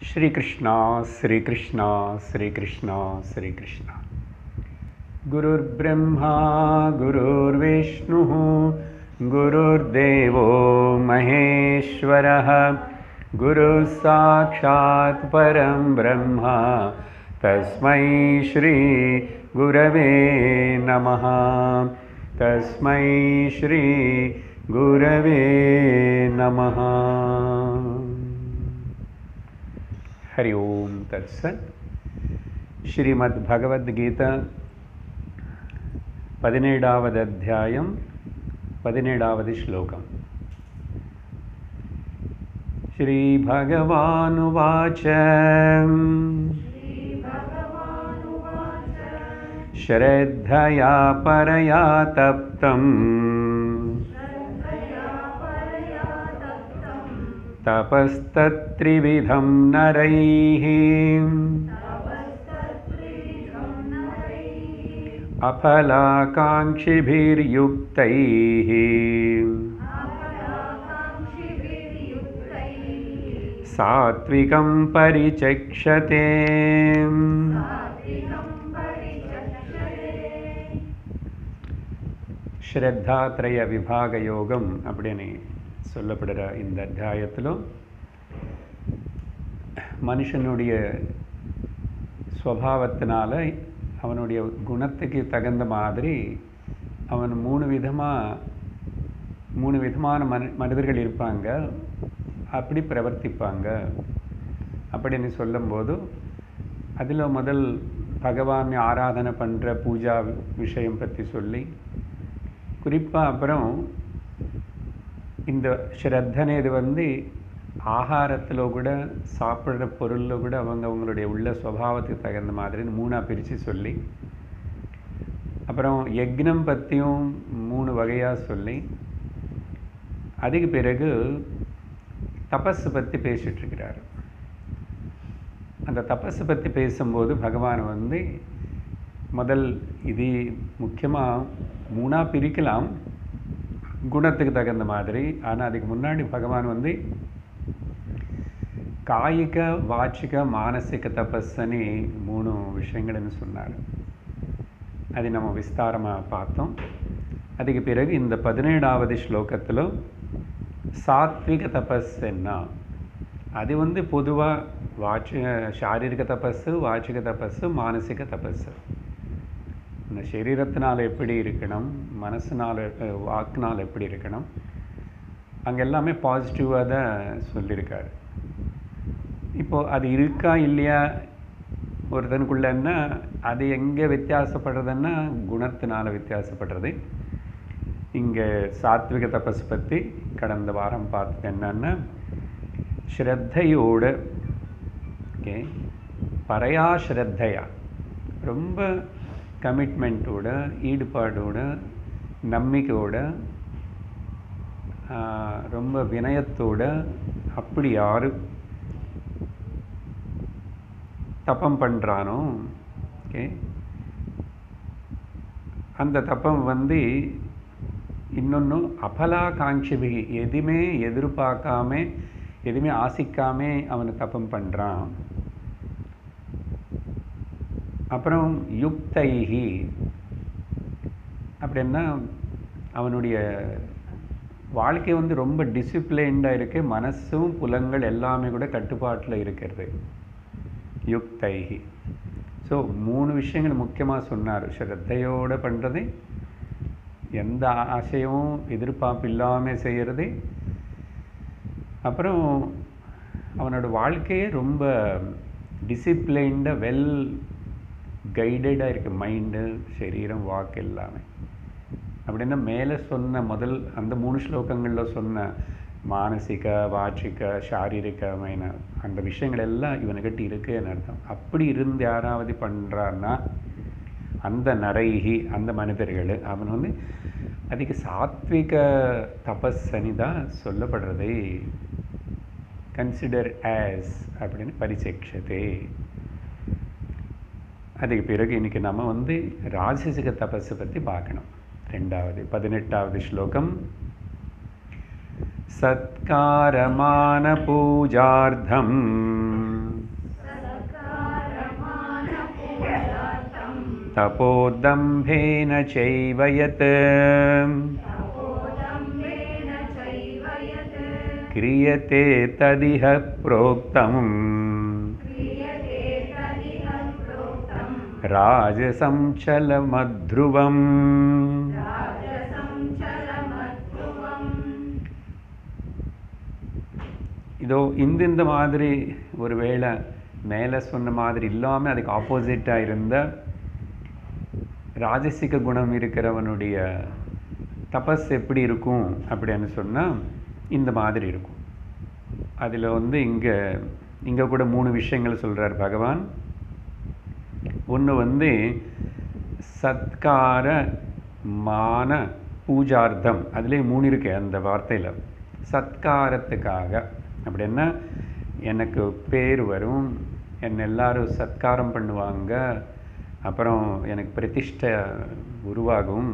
श्री कृष्णा श्री कृष्णा श्री कृष्णा श्री कृष्णा। गुरुर्ब्रह्मा गुरुर्विष्णुः गुरुर्देवो महेश्वरः गुरुः साक्षात् परं ब्रह्म तस्मै श्री गुरवे नमः। तस्मै श्री गुरवे नमः। हरि ओम तत्सत्। श्रीमद् भगवद गीता 17வது அத்தியாயம் 17வது श्लोकम्। श्री भगवानुवाच श्रद्धया परया तप्तम् तपस्तत्त्रिविधं नरैः अफलाकाङ्क्षिभिर्युक्तैः सात्विकं परिचक्षते। श्रद्धात्रय विभाग யோகம் அப்படின்னு சொல்லப்படுற இந்த அத்தியாயத்தில் மனுஷனுடைய ஸ்வபாவத்தினால அவனுடைய குணத்துக்கு தகுந்த மாதிரி அவன் மூணு விதமான மனிதர்கள் இருப்பாங்க, அப்படி பிரவர்த்திப்பாங்க அப்படின்னு சொல்லும்போது அதில் முதல் பகவானை ஆராதனை பண்ணுற பூஜா விஷயம் பற்றி சொல்லி குறிப்பாக அப்புறம் இந்த ஸ்ரத்தனேது ஆகாரத்தில் கூட சாப்பிட்ற பொருளில் கூட அவங்களுடைய உள்ள ஸ்வபாவத்துக்கு தகுந்த மாதிரி மூணாக பிரித்து சொல்லி அப்புறம் யக்னம் பற்றியும் 3 வகையாக சொல்லி அதுக்கு பிறகு தபஸ் பற்றி பேசிகிட்ருக்கிறார். அந்த தபஸ் பற்றி பேசும்போது பகவான் முதல் இது முக்கியமாக 3ஆக பிரிக்கலாம் குணத்துக்கு தகுந்த மாதிரி. ஆனால் அதுக்கு முன்னாடி பகவான் காயிக வாச்சிக மானசிக தபஸ்ன்னு 3 விஷயங்கள்னு சொன்னார். அது நம்ம விஸ்தாரமாக பார்த்தோம். அதுக்கு பிறகு இந்த 17வது ஸ்லோகத்தில் சாத்விக தபஸ் என்ன, அது பொதுவாக சாரீரிக தபஸ், வாச்சிக தபஸ், மானசிக தபஸ். இந்த சரீரத்தினால் எப்படி இருக்கணும், மனசினால் வாக்குனால் எப்படி இருக்கணும், அங்கே எல்லாமே பாசிட்டிவாக தான் சொல்லியிருக்காரு. இப்போது அது இருக்கா இல்லையா ஒருத்தனுக்குள்ளன்னா அது எங்கே வித்தியாசப்படுறதுன்னா குணத்தினால் வித்தியாசப்படுறது. இங்கே சாத்விக தபஸ் பற்றி கடந்த வாரம் பார்த்தது என்னன்னா ஸ்ரத்தையோடு பரையா ஸ்ரத்தையா ரொம்ப கமிட்மெண்ட்டோட ஈடுபாடோட நம்பிக்கையோட ரொம்ப வினயத்தோட அப்படி யார் தப்பம் பண்ணுறானோ அந்த தப்பம் இன்னொன்று அபலாகாங்ஷிபி எதுவுமே எதிர்பார்க்காம எதுவுமே ஆசிக்காம அவனை தப்பம் பண்ணுறான். அப்புறம் யுக்தைஹி அப்படின்னா அவனுடைய வாழ்க்கை ரொம்ப டிசிப்ளைன்டாக இருக்கு, மனசும் புலங்கள் எல்லாமே கூட கட்டுப்பாட்டில் இருக்கிறது. யுக்தைஹி. ஸோ 3 விஷயங்கள் முக்கியமாக சொன்னார். ஸ்ரத்தையோடு பண்ணுறது, எந்த ஆசையும் எதிர்பார்ப்பு இல்லாமல் செய்கிறது, அப்புறம் அவனோட வாழ்க்கையே ரொம்ப டிசிப்ளைன்டாக வெல் கைடடாக இருக்குது, மைண்டு சரீரம் வாக்கு எல்லாமே. அப்படின்னா மேலே சொன்ன முதல் அந்த 3 ஸ்லோகங்களில் சொன்ன மானசிக வாச்சிக சாரீரிகமான அந்த விஷயங்கள் எல்லாம் இவனுக்கிட்ட இருக்குன்னு அர்த்தம். அப்படி இருந்து யாராவது பண்ணுறான்னா அந்த நரைகி அந்த மனிதர்கள் அவன் அதுக்கு சாத்விக தபஸ்ஸனி தான் சொல்லப்படுறது. கன்சிடர் ஆஸ் அப்படின்னு பரிசேட்சதே. அதுக்கு பிறகு இன்றைக்கி நம்ம ராஜசிக தபஸை பற்றி பார்க்கணும். 18வது ஸ்லோகம். சத்காரமான பூஜார்த்தம் तपोदम्भेन चैव यत् क्रियते तदिह प्रोक्तम् राजसं चलमध्रुवम्. இதோ இந்த மாதிரி ஒருவேளை மேலே சொன்ன மாதிரி இல்லாமல் அதுக்கு ஆப்போசிட்டாக இருந்த ராஜசிக குணம் இருக்கிறவனுடைய தபஸ் எப்படி இருக்கும் அப்படின்னு சொன்னால் இந்த மாதிரி இருக்கும். அதில் இங்கே கூட 3 விஷயங்கள் சொல்கிறார் பகவான். ஒன்று சத்கார மான பூஜார்த்தம், அதுலேயே 3 இருக்கு அந்த வார்த்தையில். சத்காரத்துக்காக அப்படின்னா எனக்கு பேர் வரும், என்னை எல்லாரும் சத்காரம் பண்ணுவாங்க, அப்புறம் எனக்கு பிரதிஷ்டை உருவாகும்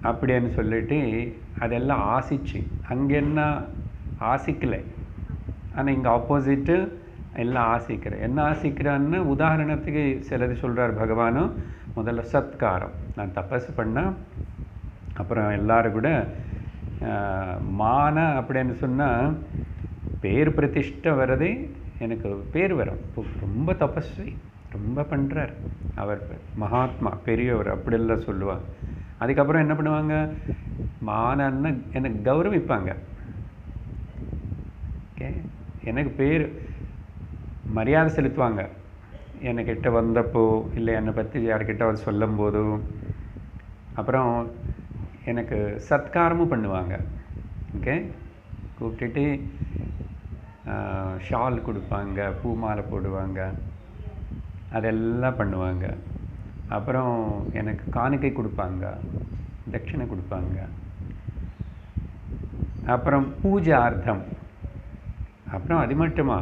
அப்படின்னு சொல்லிட்டு அதெல்லாம் ஆசிச்சு. அங்கே என்ன ஆசிக்கலை, ஆனால் இங்கே ஆப்போசிட்டு எல்லாம் ஆசிக்கிறேன். என்ன ஆசிக்கிறான்னு உதாரணத்துக்கு சிலது சொல்கிறார் பகவானும். முதல்ல சத்காரம், நான் தபஸ் பண்ணேன், அப்புறம் எல்லாரும் கூட மான அப்படின்னு சொன்னால் பேர் பிரதிஷ்டை வர்றது, எனக்கு பேர் வரும். ரொம்ப தபஸ்வி, ரொம்ப பண்ணுறார், அவர் மகாத்மா பெரியவர் அப்படியெல்லாம் சொல்லுவாங்க. அதுக்கப்புறம் என்ன பண்ணுவாங்க, மானன்னு எனக்கு கௌரவிப்பாங்க. ஓகே, எனக்கு பேர் மரியாதை செலுத்துவாங்க. என்கிட்ட வந்தப்போ இல்லை என்னை பற்றி யார்கிட்ட அவர் சொல்லும் போதும். அப்புறம் எனக்கு சத்காரமும் பண்ணுவாங்க. ஓகே, கூப்பிட்டுட்டு ஷால் கொடுப்பாங்க, பூ மாலை போடுவாங்க, அதெல்லாம் பண்ணுவாங்க. அப்புறம் எனக்கு காணிக்கை கொடுப்பாங்க, தட்சிணை கொடுப்பாங்க. அப்புறம் பூஜார்த்தம். அப்புறம் அது மட்டுமா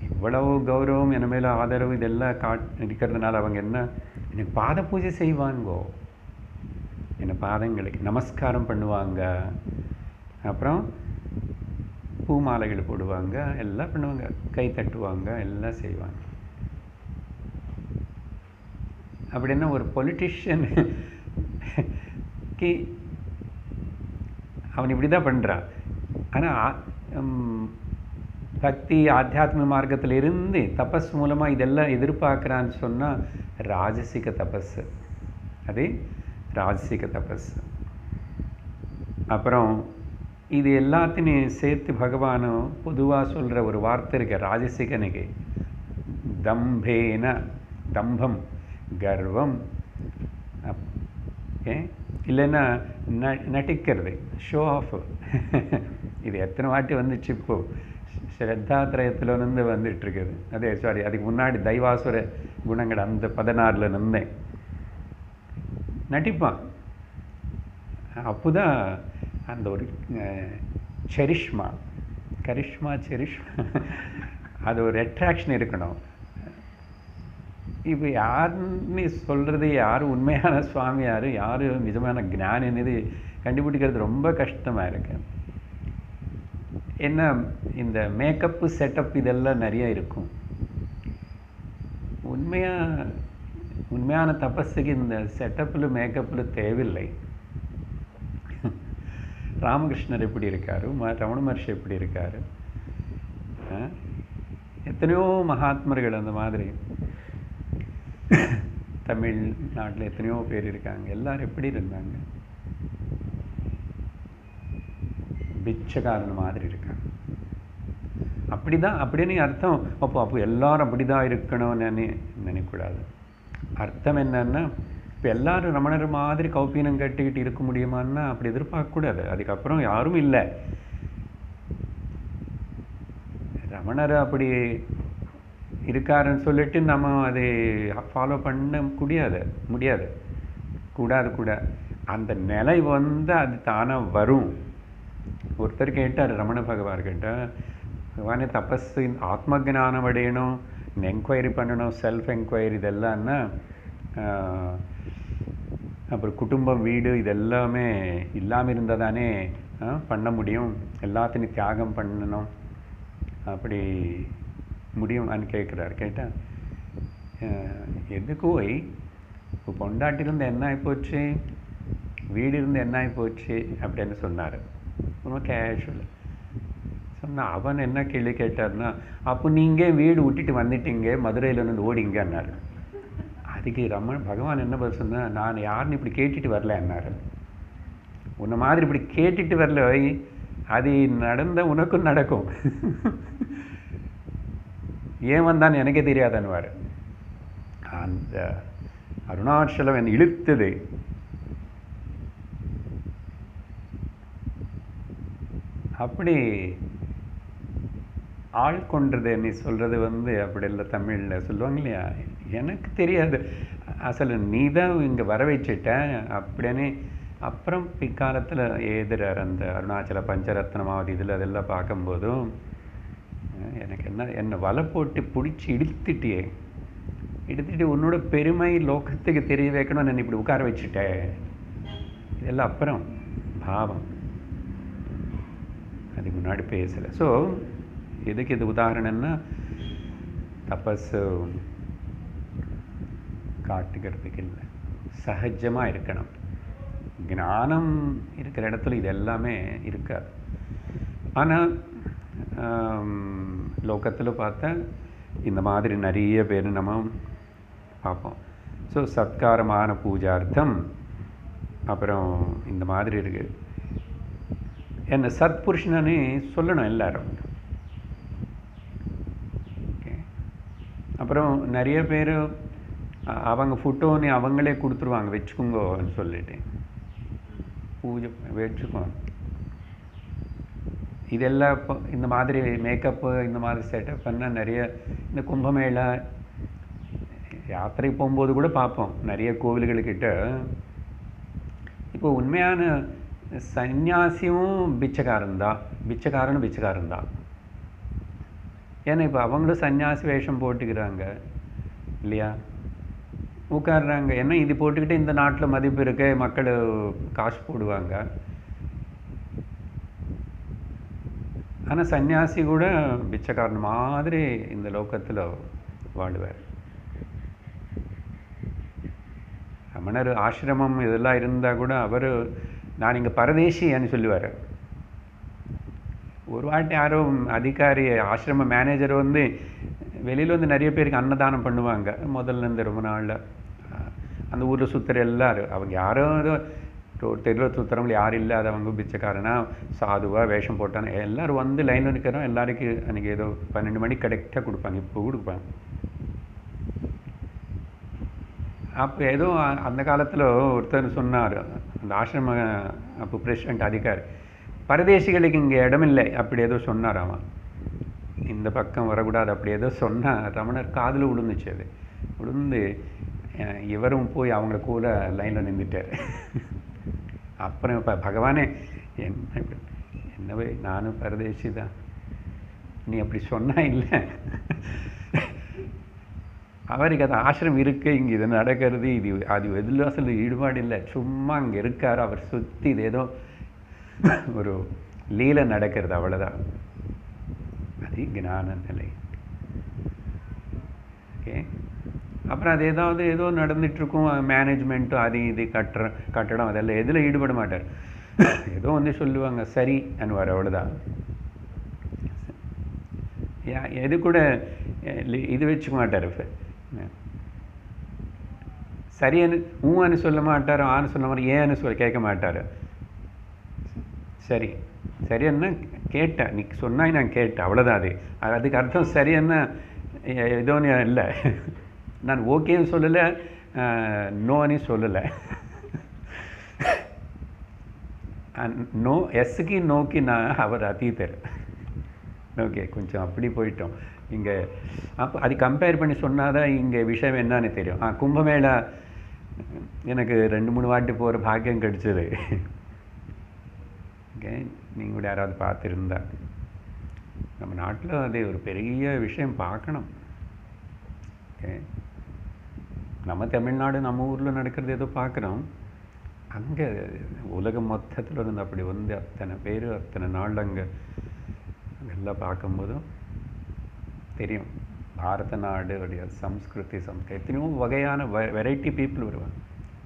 இவ்வளவு கௌரவம் என் மேலே ஆதரவு இதெல்லாம் இருக்கிறதுனால அவங்க என்ன எனக்கு பாத பூஜை செய்வாங்கோ, என்னை பாதங்களுக்கு நமஸ்காரம் பண்ணுவாங்க, அப்புறம் பூ மாலைகள் போடுவாங்க, எல்லாம் பண்ணுவாங்க, கை தட்டுவாங்க, எல்லாம் செய்வாங்க. அப்படின்னா ஒரு பொலிட்டிஷியன் அவன் இப்படி தான் பண்ணுறான். ஆனால் பக்தி ஆத்தியாத்ம மார்க்கத்தில் இருந்து தபஸ் மூலமாக இதெல்லாம் எதிர்பார்க்குறான்னு சொன்னால் ராஜசிக தபஸ், அது ராஜசிக தபஸ். அப்புறம் இது எல்லாத்தையும் சேர்த்து பகவானும் பொதுவாக சொல்கிற ஒரு வார்த்தை இருக்கு ராஜசிகனுக்கு. தம்பேன, தம்பம் கர்வம், இல்லைன்னா நட்டிக்கிறது, ஷோ ஆஃப். இது எத்தனை வாட்டி வந்துச்சு இப்போ ஸ்ரத்தாத்திரயத்தில் வந்துட்டுருக்குது. அதே சாரி, அதுக்கு முன்னாடி தைவாசுர குணங்கள் அந்த 16ல் நின்றேன். நடிப்பான். அப்போதான் அந்த ஒரு செரிஷ்மா அது ஒரு அட்ராக்ஷன் இருக்கணும். இப்போ யாருன்னு சொல்கிறது, யார் உண்மையான சுவாமி, யார் நிஜமான ஞானின்னு கண்டுபிடிக்கிறது ரொம்ப கஷ்டமாக இருக்கு. என்ன இந்த மேக்கப்பு செட்டப் இதெல்லாம் நிறைய இருக்கும். உண்மையான தபஸுக்கு இந்த செட்டப்பில் மேக்கப்பில் தேவையில்லை. ராமகிருஷ்ணர் எப்படி இருக்காரு, ரமண மகர்ஷி எப்படி இருக்காரு, எத்தனையோ மகாத்மர்கள் அந்த மாதிரி தமிழ்நாட்டில் எத்தனையோ பேர் இருக்காங்க. எல்லாரும் எப்படி இருந்தாங்க, பிச்சைக்காரன் மாதிரி இருக்காங்க. அப்படிதான் அப்படின்னு அர்த்தம். அப்போ எல்லாரும் அப்படிதான் இருக்கணும்னு நினைக்கக்கூடாது. அர்த்தம் என்னன்னா, இப்போ எல்லாரும் ரமணர் மாதிரி கௌப்பீனம் கட்டிக்கிட்டு இருக்க முடியுமான்னா அப்படி எதிர்பார்க்கக்கூடாது. அதுக்கப்புறம் யாரும் இல்லை. ரமணர் அப்படி இருக்காருன்னு சொல்லிட்டு நம்ம அதை ஃபாலோ பண்ண முடியாது. கூட அந்த நிலை அது தானாக வரும். ஒருத்தர் கேட்டார் ரமண பகவான் கிட்ட, பகவானே தபஸ் ஆத்ம ஜானம் அடையணும், என்கொயரி பண்ணணும், செல்ஃப் என்கொயரி இதெல்லாம்னா, அப்புறம் குடும்பம் வீடு இதெல்லாமே இல்லாமல் இருந்தால் தானே பண்ண முடியும், எல்லாத்தையும் தியாகம் பண்ணணும், அப்படி முடியும்னு கேட்குறாரு. கேட்டால் எதுக்கு போய் இப்போ பொண்டாட்டி இருந்து என்ன ஆகிப்போச்சு, வீடு இருந்து என்ன ஆகிப்போச்சு அப்படின்னு சொன்னார். ரொம்ப கேஷுவல் சொன்னால். அவன் என்ன கேள்வி கேட்டார்னா, அப்போ நீங்கள் வீடு விட்டுட்டு வந்துட்டீங்க, மதுரையில் இருந்து ஓடிங்கன்னாரு. அதுக்கு பகவான் என்ன பதில் சொன்னால், நான் யாருன்னு இப்படி கேட்டுட்டு வரல என்னாரு. உன்னை மாதிரி இப்படி கேட்டுட்டு வரல, அது நடந்த உனக்கும் நடக்கும். ஏன் வந்தான்னு எனக்கே தெரியாதன்னுவார். அந்த அருணாச்சலம் என்னை இழுத்தது. அப்படி ஆள் கொன்றது நீ சொல்கிறது அப்படி இல்லை, தமிழில் சொல்லுவாங்க இல்லையா, எனக்கு தெரியாது அசல் நீ தான் இங்கே வர வச்சுட்ட அப்படின்னு. அப்புறம் பிற்காலத்தில் எழுதுறார் அந்த அருணாச்சல பஞ்சரத்னமாவது இதில் அதெல்லாம் பார்க்கும்போதும் எனக்கு என்னை வலை போட்டு பிடிச்சி இழுத்துட்டு உன்னோட பெருமை லோகத்துக்கு தெரிய வைக்கணும்னு நான் இப்படி உட்கார வச்சுட்டேன். இதெல்லாம் அப்புறம் பாவம், அதுக்கு முன்னாடி பேசலை. ஸோ எதுக்கு இது உதாரணம்னா, தபஸு காட்டுக்கிறதுக்கு இல்லை, சகஜமாக இருக்கணும். ஞானம் இருக்கிற இடத்துல இது எல்லாமே இருக்காது. ஆனால் லோகத்தில் பார்த்தா இந்த மாதிரி நிறைய பேர் நம்ம பார்ப்போம். ஸோ சத்காரமான பூஜார்த்தம் அப்புறம் இந்த மாதிரி இருக்குது. என்ன சத்புருஷனே சொல்லணும் எல்லாரும். ஓகே. அப்புறம் நிறைய பேர் அவங்க ஃபோட்டோன்னு அவங்களே கொடுத்துருவாங்க, வச்சுக்கோங்கன்னு சொல்லிட்டு பூஜை வச்சுக்கோங்க. இதெல்லாம் இப்போ இந்த மாதிரி மேக்கப்பு இந்த மாதிரி செட்டப் பண்ணால் நிறைய இந்த கும்பமேளா யாத்திரை போகும்போது கூட பார்ப்போம் நிறைய கோவில்களுக்கிட்ட. இப்போ உண்மையான சன்னியாசியும் பிச்சைக்காரன் தான். ஏன்னா இப்போ அவங்களும் சன்னியாசி வேஷம் போட்டுக்கிறாங்க இல்லையா, உட்காடுறாங்க. ஏன்னா இது போட்டுக்கிட்டு இந்த நாட்டில் மதிப்பு இருக்கு, மக்கள் காசு போடுவாங்க. ஆனால் சன்னியாசி கூட பிச்சைக்காரன் மாதிரி இந்த லோகத்தில் வாழுவார். ரமணர் ஆசிரமம் இதெல்லாம் இருந்தால் கூட அவர் நான் இங்கே பரதேசின்னு சொல்லுவார். ஒரு வாட்டி யாரோ அதிகாரி ஆசிரம மேனேஜர் வெளியில் நிறைய பேருக்கு அன்னதானம் பண்ணுவாங்க முதல்ல இருந்து ரொம்ப நாளில். அந்த ஊரில் சுற்றுற எல்லாரும் அவங்க யாரோ தெருவில் சுற்றுறவங்க யாரும் இல்லாதவங்க பிச்சைக்காரனா சாதுவாக வேஷம் போட்டாங்க. எல்லோரும் லைனில் நிற்கிறோம். எல்லாருக்கும் அன்றைக்கி ஏதோ 12 மணிக்கு கரெக்டாக கொடுப்பாங்க. இப்போ கொடுப்பாங்க. அப்போ ஏதோ அந்த காலத்தில் ஒருத்தர் சொன்னார், அந்த ஆசிரம அப்போ பிரசிடெண்ட் அதிகாரி, பரதேசிகளுக்கு இங்கே இடமில்லை அப்படி ஏதோ சொன்னார். அவன் இந்த பக்கம் வரக்கூடாது அப்படி ஏதோ சொன்னார். ரமணர் காதில் விழுந்துச்சு. அது விழுந்து இவரும் போய் அவங்கள கூட லைனில் நின்றுட்டார். அப்புறம் இப்போ பகவானே என்னவே நானும் பரதேசி தான், நீ அப்படி சொன்னா இல்லை. அவருக்கு அது ஆசிரம் இருக்கு, இங்கே இது நடக்கிறது, அது எதில் அசல் ஈடுபாடு இல்லை, சும்மா அங்கே இருக்கார். அவர் சுற்றி இது ஏதோ ஒரு லீலை நடக்கிறது, அவ்வளோதான். அது ஞான நிலை. ஓகே. அப்புறம் அது ஏதோ நடந்துகிட்ருக்கும், மேனேஜ்மெண்ட்டும் அது இது கட்டடம் அதெல்லாம் எதில் ஈடுபட மாட்டார். ஏதோ சொல்லுவாங்க சரி அனுவார், அவ்வளோதான். எது கூட இது வச்சுக்க மாட்டார். சரின்னு ஊன்னு சொல்ல மாட்டார், ஆன்னு சொல்ல மாட்டார், ஏன்னு கேட்க மாட்டார். சரின்னா கேட்டேன், நீ சொன்னாய் நான் கேட்டேன், அவ்வளோதான். அதுக்கு அர்த்தம் சரின்னா ஏதோன்னு இல்லை. நான் ஓகேன்னு சொல்லலை, நோன்னு சொல்லலை. நோ எஸ்ஸுக்கு நோக்கி நான் அவர் அதீதர். ஓகே, கொஞ்சம் அப்படி போயிட்டோம் இங்கே. அப்போ அது கம்பேர் பண்ணி சொன்னால் தான் இங்கே விஷயம் என்னன்னு தெரியும். கும்பமேளா எனக்கு 2-3 வாட்டி போகிற பாக்கியம் கிடைச்சது. ஓகே, நீங்கள் கூட யாராவது பார்த்துருந்தா. நம்ம நாட்டில் அது ஒரு பெரிய விஷயம் பார்க்கணும். ஓகே, நம்ம தமிழ்நாடு நம்ம ஊரில் நடக்கிறது ஏதோ பார்க்குறோம். அங்கே உலகம் மொத்தத்தில் அப்படி அத்தனை பேர் அத்தனை நாள் அங்கே எல்லாம் பார்க்கும்போதும் தெரியும். பாரத நாடுடைய சம்ஸ்கிருதி எத்தனையோ வகையான வெரைட்டி பீப்புள் வருவாங்க.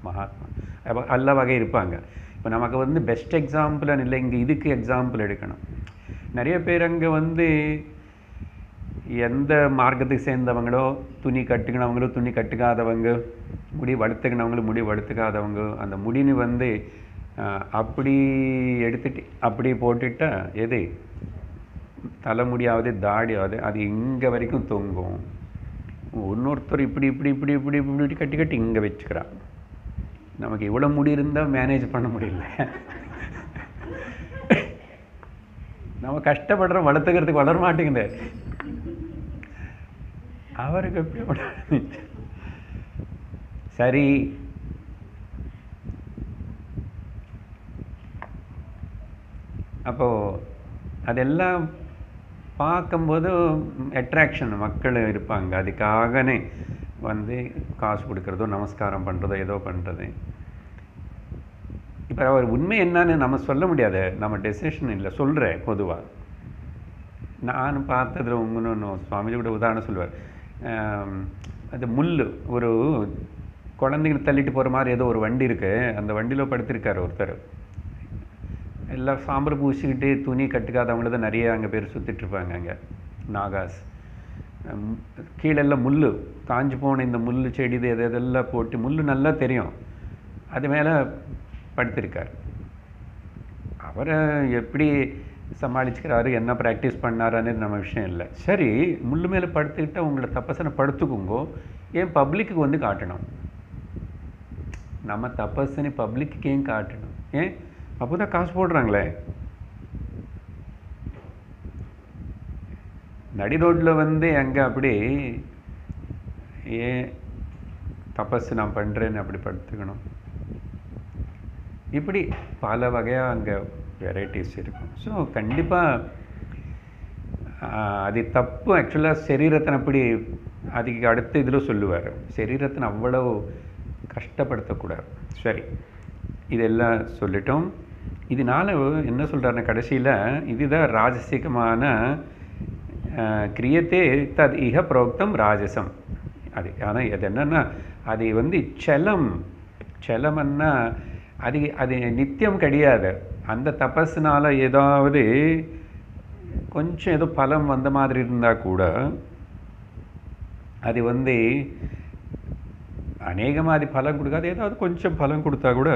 மகாத்மா எல்லா வகை இருப்பாங்க. இப்போ நமக்கு வந்து பெஸ்ட் எக்ஸாம்பிள்னு இல்லை, இங்கே இதுக்கு எக்ஸாம்பிள் எடுக்கணும். நிறைய பேர் அங்கே வந்து எந்த மார்க்கத்துக்கு சேர்ந்தவங்களோ, துணி கட்டுக்கினவங்களோ துணி கட்டுக்காதவங்க, முடி வளர்த்துக்கினவங்களும் முடி வளர்த்துக்காதவங்க, அந்த முடின்னு வந்து அப்படி எடுத்துட்டு அப்படி போட்டுட்டா எது தலைமுடியாவது தாடியாவது அது இங்கே வரைக்கும் தொங்கும். இன்னொருத்தர் இப்படி இப்படி இப்படி இப்படி இப்படி கட்டி கட்டி இங்கே வச்சுக்கிறான். நமக்கு இவ்வளோ முடி இருந்தால் மேனேஜ் பண்ண முடியல. நம்ம கஷ்டப்படுறோம், வளர்த்துக்கிறதுக்கு வளர மாட்டேங்குது. அவருக்கு எப்படி சரி. அப்போது அதெல்லாம் பார்க்கும்போது அட்ராக்ஷன் மக்கள் இருப்பாங்க. அதுக்காகனே வந்து காசு கொடுக்குறதோ நமஸ்காரம் பண்ணுறதோ ஏதோ பண்ணுறது. இப்போ அவர் உண்மை என்னன்னு நம்ம சொல்ல முடியாது, நம்ம டெசிஷன் இல்லை. சொல்கிறேன் பொதுவாக நான் பார்த்ததில் இன்னொன்று சுவாமிஜி கூட உதாரணம் சொல்லுவார். அது முள் ஒரு குழந்தைங்களை தள்ளிட்டு போகிற மாதிரி ஏதோ ஒரு வண்டி இருக்குது, அந்த வண்டியில் படுத்திருக்காரு ஒருத்தர். எல்லாம் சாம்பல் பூசிக்கிட்டு துணி கட்டுக்காதவங்கள தான் நிறைய அங்கே பேர் சுற்றிட்டுருப்பாங்க. அங்கே நாகாஸ் கீழெல்லாம் முள் காஞ்சி போன இந்த முள் செடி எதெல்லாம் போட்டு முள் நல்லா தெரியும், அது மேலே படுத்திருக்கார். அவரை எப்படி சமாளிச்சுக்கிறாரு, என்ன ப்ராக்டிஸ் பண்ணாரான்னு நம்ம விஷயம் இல்லை. சரி, முள் மேலே படுத்துக்கிட்டால் உங்களை தப்பசனை படுத்துக்குங்கோ, ஏன் பப்ளிக்கு வந்து காட்டணும்? நம்ம தப்பசனை பப்ளிக்கு ஏன் காட்டணும்? ஏன் அப்போ தான் காசு போடுறாங்களே. நடி ரோட்டில் வந்து அங்கே அப்படி ஏன் தபஸ் நான் பண்ணுறேன்னு அப்படி படுத்துக்கணும்? இப்படி பல வகையாக அங்கே வெரைட்டிஸ் இருக்கும். ஸோ கண்டிப்பாக அது தப்பு. ஆக்சுவலாக சரீரத்தை அப்படி அதுக்கு அடுத்த இதில் சொல்லுவார், சரீரத்தை அவ்வளோ கஷ்டப்படுத்தக்கூடாது. சரி, இதெல்லாம் சொல்லிட்டோம். இதனால் என்ன சொல்கிறாருன்னா கடைசியில் இதுதான் ராஜசிகமான கிரியத்தே தத் இக புரோக்தம் ராஜசம். அது ஆனால் அது என்னென்னா அது வந்து செலம்னா அது நித்தியம் கிடையாது. அந்த தபஸ்னால் ஏதாவது கொஞ்சம் ஏதோ பலம் வந்த மாதிரி இருந்தால் கூட அது வந்து அநேகமாக அது பலம் கொடுக்காது. ஏதாவது கொஞ்சம் பலம் கொடுத்தா கூட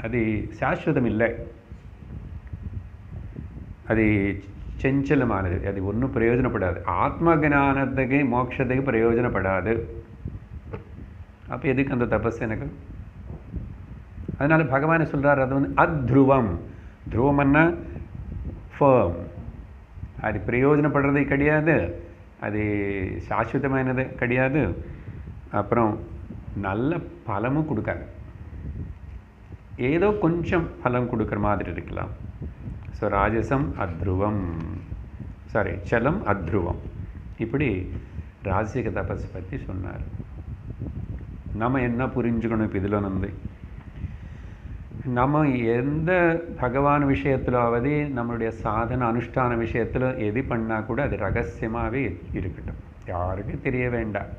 அது சாஸ்வதம் இல்லை, அது செஞ்சலமானது, அது ஒன்றும் பிரயோஜனப்படாது. ஆத்ம ஞானத்துக்கு மோட்சத்துக்கு பிரயோஜனப்படாது. அப்போ எதுக்கு அந்த தபஸ் எனக்கு? அதனால பகவான் சொல்கிறார், அது வந்து அத்ருவம். துருவம்னா ஃபர்ம், அது பிரயோஜனப்படுறது கிடையாது, அது சாஸ்வதமானது கிடையாது, அப்புறம் நல்ல பலமும் கொடுக்காது, ஏதோ கொஞ்சம் பலம் கொடுக்குற மாதிரி இருக்கலாம். ஸோ ராஜசம் அத்ருவம், சலம் அத்ருவம். இப்படி ராஜசிக தபஸ் பற்றி சொன்னார். நம்ம என்ன புரிஞ்சுக்கணும் இப்போ இதில் வந்து? நம்ம எந்த பகவான் விஷயத்திலாவது நம்மளுடைய சாதன அனுஷ்டான விஷயத்தில் எது பண்ணால் கூட அது ரகசியமாகவே இருக்கட்டும், யாருக்கும் தெரிய வேண்டாம்.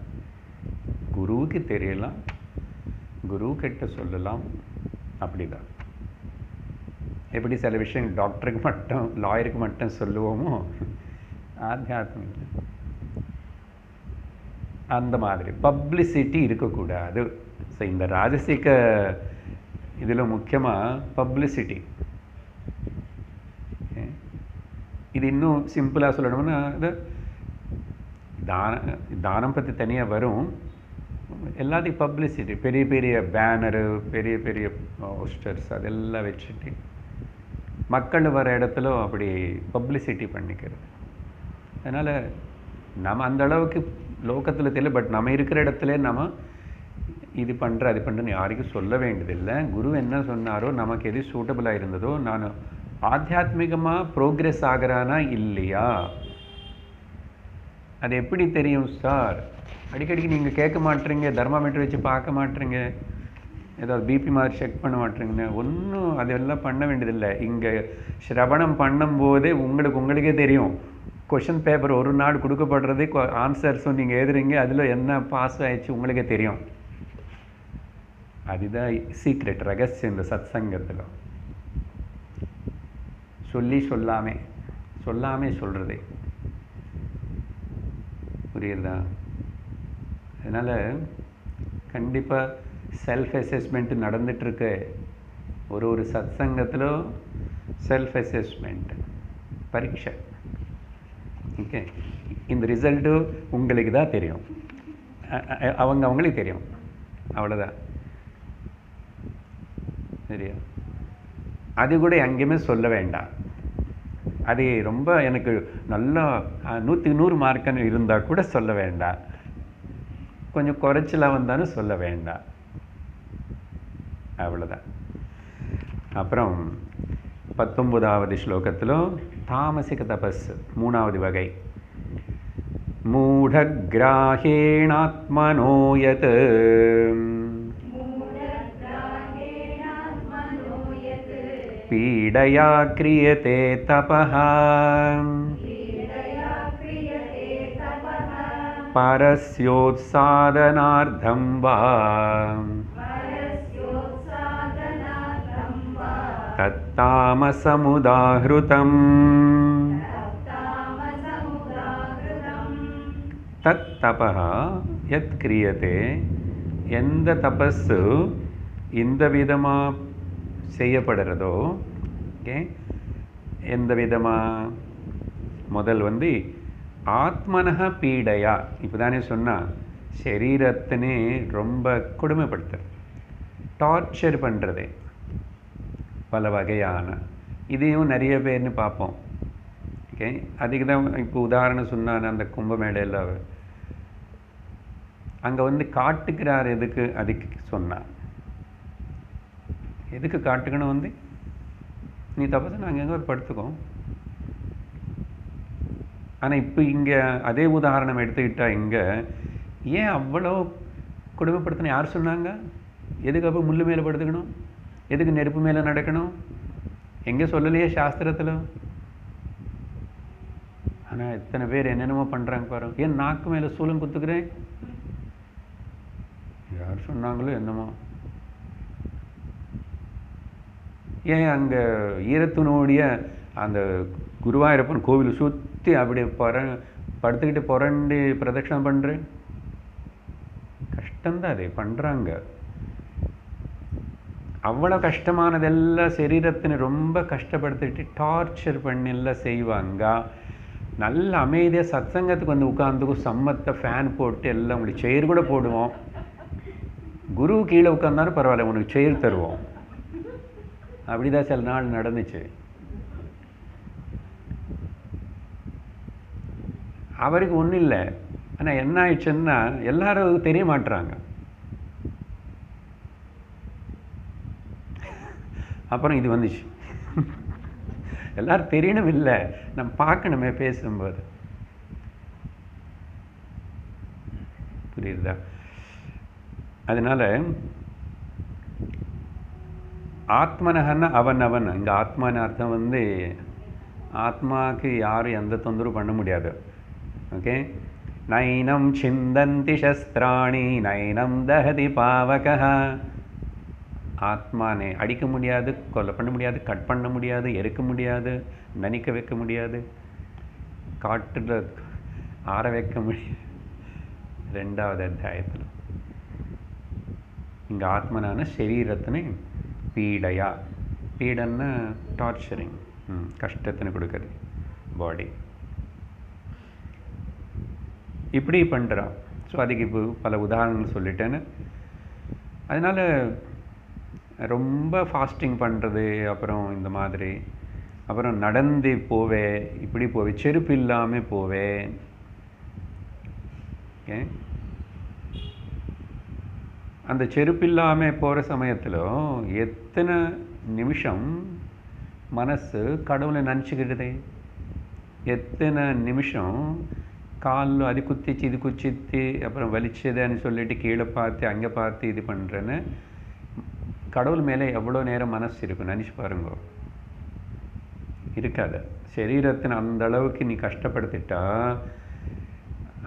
குருவுக்கு தெரியலாம், குரு கிட்ட சொல்லலாம், அப்படிதான். எப்படி சில விஷயம் டாக்டருக்கு மட்டும் லாயருக்கு மட்டும் சொல்லுவோமோ, ஆத்தியாத்மிக அந்த மாதிரி பப்ளிசிட்டி இருக்கக்கூடாது. ஸோ இந்த ராஜசிக இதில் முக்கியமாக பப்ளிசிட்டி. இது இன்னும் சிம்பிளாக சொல்லணும்னா இது தானம் பற்றி தனியாக வரும். எல்லாத்தையும் பப்ளிசிட்டி, பெரிய பெரிய பேனரு, பெரிய பெரிய போஸ்டர்ஸ் அதெல்லாம் வச்சுட்டு மக்கள் வர இடத்துல அப்படி பப்ளிசிட்டி பண்ணிக்கிறது. அதனால் நம்ம அந்த அளவுக்கு லோகத்தில் தெரியல, பட் நம்ம இருக்கிற இடத்துல நம்ம இது பண்ணுற அது பண்ணுறன்னு யாருக்கும் சொல்ல வேண்டியதில்லை. குரு என்ன சொன்னாரோ, நமக்கு எது சூட்டபுளாக இருந்ததோ, நான் ஆத்தியாத்மிகமாக ப்ரோக்ரெஸ் ஆகிறானா இல்லையா அது எப்படி தெரியும் சார்? அடிக்கடிக்கு நீங்கள் கேட்க மாட்டேறீங்க, தெர்மாமீட்டர் வச்சு பார்க்க மாட்டேறீங்க, ஏதாவது பிபி மாதிரி செக் பண்ண மாட்டேறீங்கன்னு. ஒன்றும் அதெல்லாம் பண்ண வேண்டியதில்லை. இங்கே சிரவணம் பண்ணும்போதே உங்களுக்கே தெரியும் கொஷின் பேப்பர் ஒரு நாள் கொடுக்கப்படுறது, ஆன்சர்ஸும் நீங்கள் எழுதுறீங்க, அதில் என்ன பாஸ் ஆயிடுச்சு உங்களுக்கே தெரியும். அதுதான் சீக்ரெட், ரகசியம் இந்த சத் சங்கத்தில். சொல்லாமே சொல்கிறது. புரியுதா? அதனால் கண்டிப்பாக செல்ஃப் அசஸ்மெண்ட் நடந்துகிட்ருக்கு. ஒரு சத் சங்கத்திலும் செல்ஃப் அசஸ்மெண்ட் பரீட்சை. ஓகே, இந்த ரிசல்ட்டு உங்களுக்கு தான் தெரியும், அவங்களுக்கு தெரியும், அவ்வளோதான். சரியா? அது கூட எங்கேயுமே சொல்ல வேண்டாம். அது ரொம்ப எனக்கு நல்லா 100க்கு 100 மார்க்குன்னு இருந்தால் கூட சொல்ல வேண்டாம். கொஞ்சம் குறைச்சலாக வந்தாலும் சொல்ல வேண்டாம், அவ்வளோதான். அப்புறம் 19வது ஸ்லோகத்திலும் தாமசிக தபஸ் 3வது வகை. மூடக்ராஹேணாத்மனோ யத் பீடயா க்ரியதே தபஹ பரஸ்யோத்சாதனார்த்தம் வா தத்தாமசமுதாஹ்ருதம். தத் தபஹ யத் கிரியதே, எந்த தபஸு இந்த விதமாக செய்யப்படுறதோ, ஓகே, எந்த விதமாக? முதல் ஆத்மனஹ பீடையா, இப்போ தானே சொன்னால் சரீரத்தினே ரொம்ப கொடுமைப்படுத்துறது, டார்ச்சர் பண்ணுறது பல வகையான. இதையும் நிறைய பேர்னு பார்ப்போம். ஓகே, அதுக்கு தான் இப்போ உதாரணம் சொன்னான், அந்த கும்பமேளையில் அங்கே காட்டுக்கிறார். எதுக்கு? அதுக்கு சொன்னான், எதுக்கு காட்டுக்கணும்? நீ தப்பது நாங்கள் எங்கே படுத்துக்கோ. ஆனால் இப்போ இங்கே அதே உதாரணம் எடுத்துக்கிட்டா, இங்கே ஏன் அவ்வளோ கொடுமைப்படுத்தணும்? யார் சொன்னாங்க? எதுக்கு அப்போ முள்ளு மேலே படுத்துக்கணும்? எதுக்கு நெருப்பு மேலே நடக்கணும்? எங்கே சொல்லலையே சாஸ்திரத்தில். ஆனால் எத்தனை பேர் என்னென்னமோ பண்ணுறாங்க பாருங்க. ஏன் நாக்கு மேலே சூலம் குத்துக்கிறேன்? யார் சொன்னாங்களோ என்னமோ. ஏன் அங்கே ஈரத்தினோடைய அந்த குருவாயூரப்பன் கோவில் சுற்றி அப்படி படுத்துக்கிட்டு புரண்டு பிரதட்சணம் பண்ணுறேன். கஷ்டம்தான் அது பண்ணுறாங்க. அவ்வளோ கஷ்டமானதெல்லாம் சரீரத்தினை ரொம்ப கஷ்டப்படுத்திட்டு டார்ச்சர் பண்ணிலாம் செய்வாங்க. நல்ல அமைதியாக சத்சங்கத்துக்கு உட்காந்துக்கும் சம்மத்தை ஃபேன் போட்டு எல்லாம் உங்களுக்கு செயிர் கூட போடுவோம். குரு கீழே உட்காந்தாலும் பரவாயில்ல, உனக்கு செயிர் தருவோம். அப்படிதான் சில நாள் நடந்துச்சு. அவருக்கு ஒன்றும் இல்லை. ஆனால் என்ன ஆயிடுச்சுன்னா, எல்லாரும் தெரிய மாட்டுறாங்க. அப்புறம் இது வந்துச்சு, எல்லாரும் தெரியணும் இல்லை, நம்ம பார்க்கணுமே பேசும்போது. புரியுதா? அதனால ஆத்மனகன்னா அவன். இங்கே ஆத்மான அர்த்தம் ஆத்மாவுக்கு யாரும் எந்த தொந்தரவு பண்ண முடியாது. ஓகே, நைனம் சிந்தந்தி சஸ்திராணி நைனம் தஹதி பாவகஹ. ஆத்மானே அடிக்க முடியாது, கொலை பண்ண முடியாது, கட் பண்ண முடியாது, எரிக்க முடியாது, நனிக்க வைக்க முடியாது, காட்டில் ஆற வைக்க முடியாது. 2வது அத்தியாயத்தில் இங்கே ஆத்மனான சரீரத்தினை பீடையா, பீடன்னா டார்ச்சரிங், கஷ்டத்தினை கொடுக்குறது பாடி, இப்படி பண்ணுறான். ஸோ அதுக்கு இப்போ பல உதாரணங்கள் சொல்லிட்டேன்னு. அதனால் ரொம்ப ஃபாஸ்டிங் பண்ணுறது, அப்புறம் இந்த மாதிரி, அப்புறம் நடந்து போவேன், இப்படி போவேன், செருப்பு இல்லாமல் போவேன். ஓகே, அந்த செருப்பு இல்லாமல் போகிற சமயத்தில் எத்தனை நிமிஷம் மனசு கடவுளை நினச்சிக்கிட்டதே, எத்தனை நிமிஷம் காலில் அது குத்திச்சு இது குச்சித்து அப்புறம் வலிச்சதுன்னு சொல்லிட்டு கீழே பார்த்து அங்கே பார்த்து இது பண்ணுறேன்னு. கடவுள் மேலே எவ்வளோ நேரம் மனசு இருக்கும் நினச்சி பாருங்க. இருக்காது. சரீரத்தின் அந்த அளவுக்கு நீ கஷ்டப்படுத்திட்டா,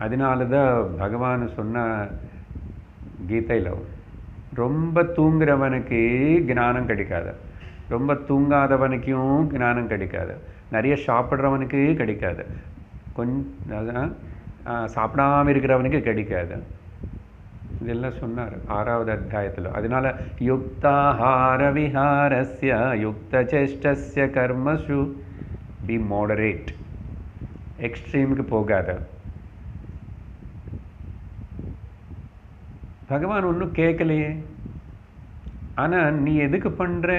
அதனால தான் பகவான் சொன்ன கீதையில், ரொம்ப தூங்குறவனுக்கு ஞானம் கிடைக்காது, ரொம்ப தூங்காதவனுக்கும் ஞானம் கிடைக்காது, நிறைய சாப்பிட்றவனுக்கு கிடைக்காது, கொஞ்சம் சாப்பிடாமல் இருக்கிறவனுக்கு கிடைக்காது. இதெல்லாம் சொன்னார் 6வது அத்தியாயத்தில். அதனால யுக்தாஹார விஹாரஸ்ய யுக்த சேஷ்டஸ்ய கர்மசு பி மாடரேட், எக்ஸ்ட்ரீமுக்கு போகாத. பகவான் ஒன்றும் கேட்கலையே, ஆனால் நீ எதுக்கு பண்ணுற?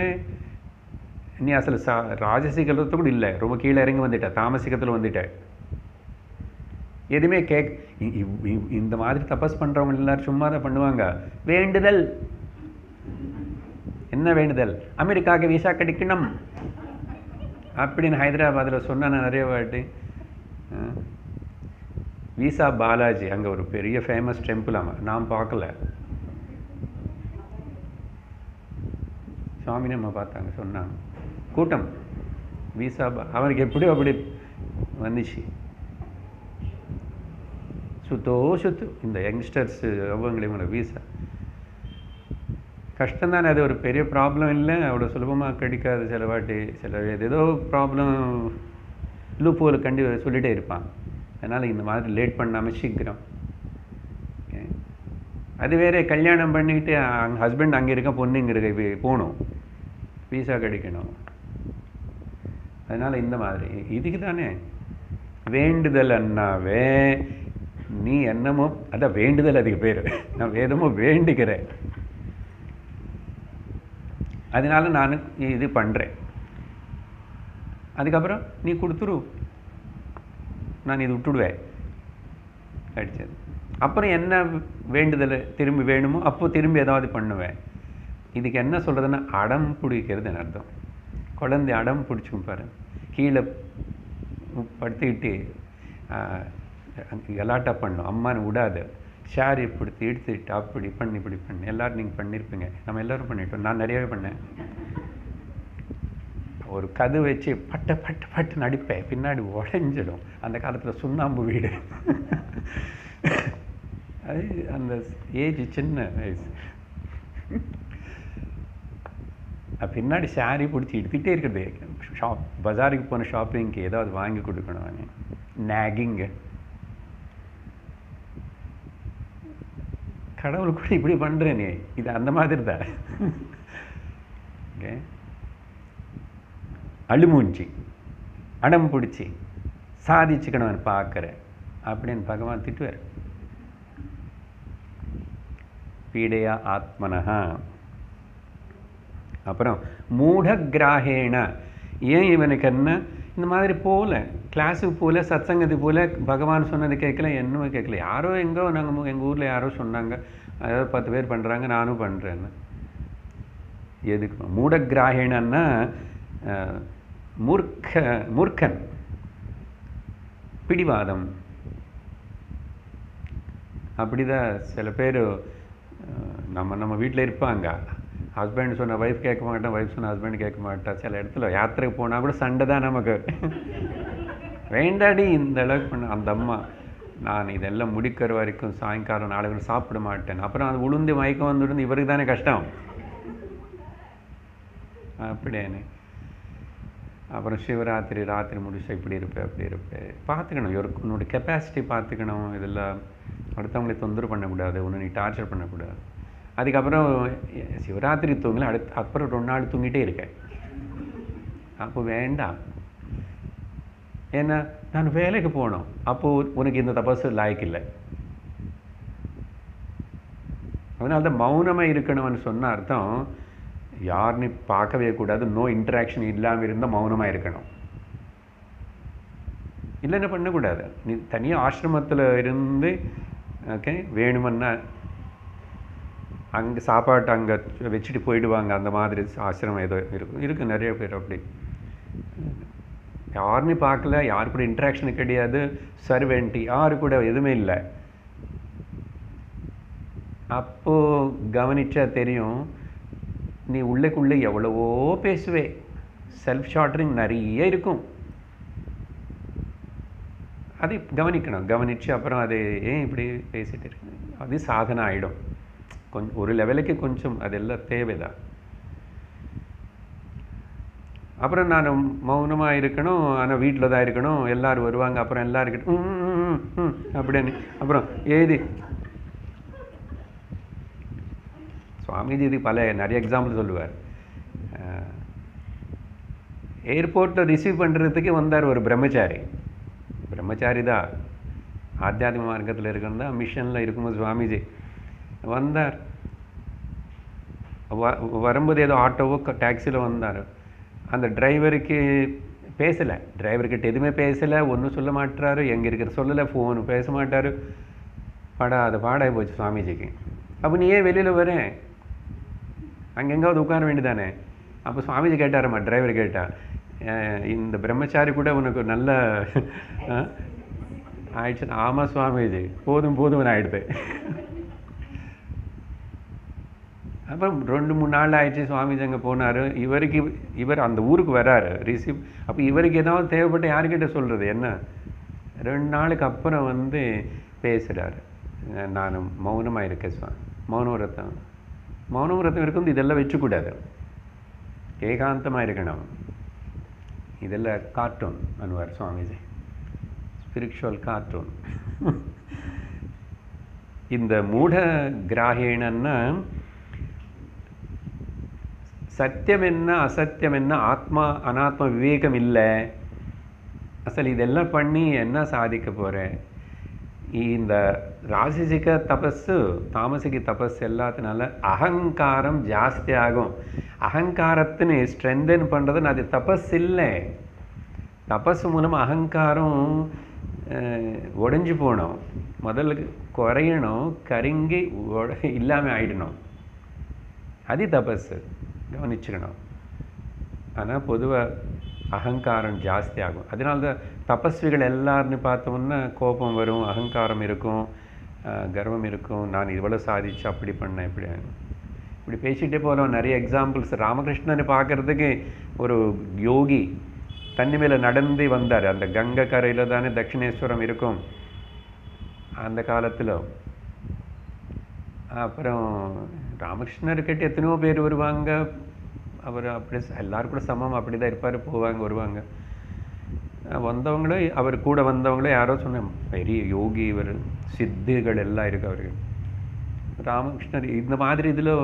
நீ அசல் ராஜசிகலத்து கூட இல்லை, ரொம்ப கீழே இறங்கி வந்துட்ட, தாமசிகத்தில் வந்துட்ட. எதுவுமே இந்த மாதிரி தபஸ் பண்ணுறவங்க எல்லாரும் சும்மா தான் பண்ணுவாங்க. வேண்டுதல் என்ன வேண்டுதல்? அமெரிக்காவுக்கு விசா கிடைக்கணும் அப்படின்னு ஹைதராபாத்தில் சொன்ன நிறைய வாட்டி. விசா பாலாஜி அங்கே ஒரு பெரிய ஃபேமஸ் டெம்பிள், ஆமாம், நான் பார்க்கல, சுவாமி நம்ம பார்த்தாங்க, சொன்னாங்க கூட்டம். விசா அவனுக்கு எப்படியோ அப்படி வந்துச்சு. சுத்து இந்த யங்ஸ்டர்ஸு அவங்களே வீசா கஷ்டம் தானே, அது ஒரு பெரிய ப்ராப்ளம் இல்லை, அவ்வளோ சுலபமாக கிடைக்காது. சில வாட்டி சில ஏதோ ப்ராப்ளம் லூப்போல் கண்டி சொல்லிகிட்டே இருப்பான். அதனால் இந்த மாதிரி லேட் பண்ணாமல் சீக்கிரம். அது வேறு கல்யாணம் பண்ணிக்கிட்டு ஹஸ்பண்ட் அங்கே இருக்க, பொண்ணு இங்கே இருக்க, போகணும், வீசா கிடைக்கணும். அதனால் இந்த மாதிரி இதுக்கு தானே வேண்டுதல் அண்ணாவே. நீ என்னமோ அதான் வேண்டுதல், அதுக்கு பேர். நான் வேதமோ வேண்டுகிறேன், அதனால நான் இது பண்ணுறேன். அதுக்கப்புறம் நீ கொடுத்துரு, நான் இது விட்டுடுவேன் அடிச்சது. அப்புறம் என்ன வேண்டுதல் திரும்பி வேணுமோ அப்போ திரும்பி ஏதாவது பண்ணுவேன். இதுக்கு என்ன சொல்கிறதுன்னா அடம் பிடிக்கிறதுன்னு அர்த்தம். குழந்தை அடம் பிடிச்சுக்கும் பாரு, கீழே படுத்துக்கிட்டு கலாட்டா பண்ணும், அம்மானு விடாது, ஷேர் இப்படி எடுத்துட்டு அப்படி பண்ணி இப்படி பண்ணி. எல்லோரும் நீங்கள் பண்ணியிருப்பீங்க, நம்ம எல்லோரும் பண்ணிட்டோம், நான் நிறையவே பண்ணேன். ஒரு கது வச்சு பட்ட பட்டு பட்டு நடிப்பேன், பின்னாடி உடஞ்சிடும். அந்த காலத்தில் சுண்ணாம்பு வீடு, அது அந்த ஏஜ் சின்ன வயசு. பின்னாடி சாரி பிடிச்சி எடுத்துகிட்டே இருக்கிறது. பஜாருக்கு போன ஷாப்பிங்க்கு ஏதாவது வாங்கி கொடுக்கணும், நாகிங்கு. கடவுள் கூட இப்படி பண்ணுறேனே, இது அந்த மாதிரி தான். ஓகே, அழுமூஞ்சி அடம் பிடிச்சி சாதிச்சுக்கணும் பார்க்குறேன் அப்படின்னு பகவான் திட்டுவார். பீடையா ஆத்மனஹா. அப்புறம் மூடகிராகேண, ஏன் இவனுக்கு என்ன இந்த மாதிரி போகல, கிளாஸுக்கு போகல, சத்சங்கத்துக்கு போகல, பகவான் சொன்னது கேட்கல, என்னமே கேட்கல. யாரோ எங்கோ எங்கள் ஊரில் யாரோ சொன்னாங்க, அதாவது 10 பேர் பண்ணுறாங்க, நானும் பண்ணுறேன்னு. எதுக்கு மூடகிராகேணன்னா மூர்க்கன், பிடிவாதம். அப்படிதான் சில பேர் நம்ம வீட்டில் இருப்பாங்க, ஹஸ்பண்ட் சொன்ன ஒய்ஃப் கேட்க மாட்டேன், ஒய்ஃப் சொன்ன ஹஸ்பண்ட் கேட்க மாட்டா. சில இடத்துல யாத்திரைக்கு போனால் கூட சண்டை தான் நமக்கு. வேண்டாடி இந்த அளவுக்கு பண்ண அந்த அம்மா, நான் இதெல்லாம் முடிக்கிற வரைக்கும் சாயங்காலம் நாளைக்கு சாப்பிட மாட்டேன். அப்புறம் அது உளுந்து மயக்கம் வந்துட்டு இவருக்கு தானே கஷ்டம். அப்படியே அப்புறம் சிவராத்திரி ராத்திரி முடிச்சா இப்படி இருப்பேன் அப்படி இருப்பேன். பார்த்துக்கணும், உன்னோட கெப்பாசிட்டி பார்த்துக்கணும். இதெல்லாம் அடுத்தவங்களை தொந்தரவு பண்ணக்கூடாது, ஒன்று நீ டார்ச்சர் பண்ணக்கூடாது. அதுக்கப்புறம் சிவராத்திரி தூங்கல, அப்புறம் 2 நாள் தூங்கிட்டே இருக்கேன். அப்போ வேண்டாம், ஏன்னா நான் வேலைக்கு போகணும். அப்போது உனக்கு இந்த தபசு லாய்க்கு இல்லை. அதனால தான் மௌனமாக இருக்கணும்னு சொன்ன அர்த்தம், யாருன்னு பார்க்கவே கூடாது, நோ இன்ட்ராக்ஷன் இல்லாமல் இருந்தால் மௌனமாக இருக்கணும். இல்லைன்னா பண்ணக்கூடாது. நீ தனியாக ஆசிரமத்தில் இருந்து ஓகே வேணுமன்னா அங்கே சாப்பாட்டு அங்கே வச்சுட்டு போயிடுவாங்க, அந்த மாதிரி ஆசிரமம் ஏதோ இருக்குது நிறைய பேர். அப்படி யாருன்னு பார்க்கல, யாரு கூட இன்ட்ராக்ஷன் கிடையாது, சர்வெண்ட்டி யாரு கூட எதுவுமே இல்லை. அப்போது கவனிச்சா தெரியும், நீ உள்ளுக்குள்ளே எவ்வளவோ பேசுவே, செல்ஃப் ஷார்ட்டரிங் நிறைய இருக்கும். அது கவனிக்கணும். கவனித்து அப்புறம் அது ஏன் இப்படி பேசிட்டு இருக்கு, அது சாதனை ஆகிடும். கொஞ்சம் ஒரு லெவலுக்கு கொஞ்சம் அதெல்லாம் தேவைதான். அப்புறம் நான் மௌனமாக இருக்கணும், ஆனால் வீட்டில் தான் இருக்கணும், எல்லோரும் வருவாங்க, அப்புறம் எல்லாருக்கிட்ட அப்படின்னு அப்புறம் ஏது சுவாமிஜி இது நிறைய எக்ஸாம்பிள் சொல்லுவார். ஏர்போர்ட்டில் ரிசீவ் பண்ணுறதுக்கு வந்தார் ஒரு பிரம்மச்சாரி தான், ஆத்தியாத்ம மார்க்கத்தில் இருக்கணும் தான், மிஷனில் இருக்கும்போது சுவாமிஜி வந்தார். வரும்போது ஏதோ ஆட்டோவோ டாக்ஸியில் வந்தார். அந்த டிரைவருக்கு பேசலை, டிரைவர்கிட்ட எதுவுமே பேசலை, ஒன்றும் சொல்ல மாட்டாரு, எங்கே இருக்கிற சொல்லலை, ஃபோனு பேச மாட்டார். பாடாகி போச்சு சுவாமிஜிக்கு. அப்போ நீ ஏன் வெளியில் வரேன், அங்கே எங்காவது உட்கார வேண்டியதானே. அப்போ சுவாமிஜி கேட்டாரம்மா, டிரைவர் கேட்டா, இந்த பிரம்மச்சாரி கூட உனக்கு நல்ல ஆயிடுச்சு. ஆமாம் சுவாமிஜி, போதும்னு ஆயிடுது. அப்புறம் 2-3 நாள் ஆயிடுச்சு. சுவாமிஜி அங்கே போனார். இவர் அந்த ஊருக்கு வராரு ரிசீவ். அப்போ இவருக்கு ஏதாவது தேவைப்பட்ட யாருக்கிட்ட சொல்கிறது என்ன. 2 நாளுக்கு அப்புறம் பேசுகிறாரு, நான் மௌனமாக இருக்கேன் மௌனவிரதம் இருக்கும். இதெல்லாம் வச்சுக்கூடாது, ஏகாந்தமாக இருக்கணும். இதெல்லாம் கார்ட்டூன் பண்ணுவார் சுவாமிஜி, ஸ்பிரிச்சுவல் கார்ட்டூன். இந்த மூட கிராஹேணன்னா சத்தியம் என்ன அசத்தியம் என்ன, ஆத்மா அனாத்மா விவேகம் இல்லை. அசல் இதெல்லாம் பண்ணி என்ன சாதிக்க போகிறேன். இந்த ராஜசிக தபஸு தாமசிக தபஸ் எல்லாத்தினால அகங்காரம் ஜாஸ்தி ஆகும். அகங்காரத்தின்னு ஸ்ட்ரென்தன் பண்ணுறதுன்னு அது தபஸ் இல்லை. தபஸ் மூலம் அகங்காரம் உடைஞ்சு போகணும், முதல்ல குறையணும், கருங்கி இல்லாமல் ஆயிடணும். அது தபஸ், கவனிச்சுக்கணும். ஆனால் பொதுவாக அகங்காரம் ஜாஸ்தி ஆகும். அதனால தான் தபஸ்விகள் எல்லாருன்னு பார்த்தோம்னா கோபம் வரும், அகங்காரம் இருக்கும், கர்வம் இருக்கும். நான் இவ்வளோ சாதிச்சு அப்படி பண்ணேன் இப்படி பேசிகிட்டே போகிறோம். நிறைய எக்ஸாம்பிள்ஸ். ராமகிருஷ்ணனை பார்க்குறதுக்கு ஒரு யோகி தண்ணி மேலே நடந்து வந்தார். அந்த கங்கை கரையில் தானே தட்சிணேஸ்வரம் இருக்கும் அந்த காலத்தில். அப்புறம் ராமகிருஷ்ணர்கிட்ட எத்தனையோ பேர் வருவாங்க. அவர் அப்படி எல்லாரும் கூட சமம் அப்படி தான் இருப்பார், போவாங்க வருவாங்க. வந்தவங்களே அவர் கூட வந்தவங்களே யாரோ சொன்ன பெரிய யோகி, இவர் சித்திகள் எல்லாம் இருக்கு அவருக்கு. ராமகிருஷ்ணர் இந்த மாதிரி இதில்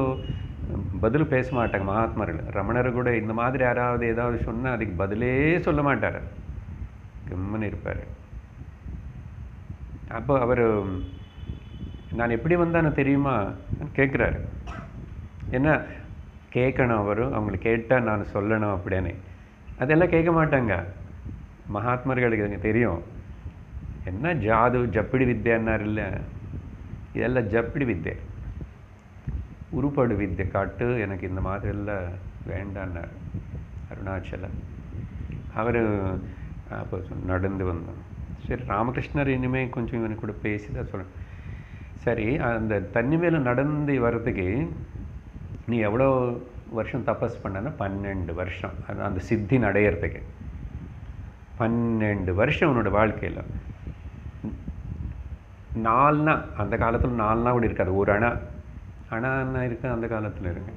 பதில் பேச மாட்டாங்க மகாத்மார்கள். ரமணர் கூட இந்த மாதிரி யாராவது ஏதாவது சொன்னால் அதுக்கு பதிலே சொல்ல மாட்டார், கம்முன்னு இருப்பார். அப்போ அவர் நான் எப்படி வந்தானு தெரியுமா கேட்குறாரு. என்ன கேட்கணும், அவங்களுக்கு கேட்டால் நான் சொல்லணும் அப்படின்னு. அதெல்லாம் கேட்க மாட்டாங்க மகாத்மர்களுக்கு தெரியும். என்ன ஜப்பிடி வித்தியான்னார் இல்லை, இதெல்லாம் ஜப்பிடி வித்தை, உருப்படு வித்தை காட்டு, எனக்கு இந்த மாதிரி எல்லாம் வேண்டான்னார் அருணாச்சலம். அவர் அப்போ நடந்து வந்தோம். சரி, ராமகிருஷ்ணர் இனிமேல் கொஞ்சம் இவனுக்கு கூட பேசி தான் சொல்ல. சரி, அந்த தண்ணி மேலே நடந்து வர்றதுக்கு நீ எவ்வளோ வருஷம் தபஸ் பண்ணனா? 12 வருஷம். அந்த சித்தி அடையிறதுக்கு 12 வருஷம் உன்னோட வாழ்க்கையில். 4 நாள் அந்த காலத்தில் 4 நாள் கூட இருக்காது, ஒரு அணா இருக்கு அந்த காலத்தில் இருக்கு.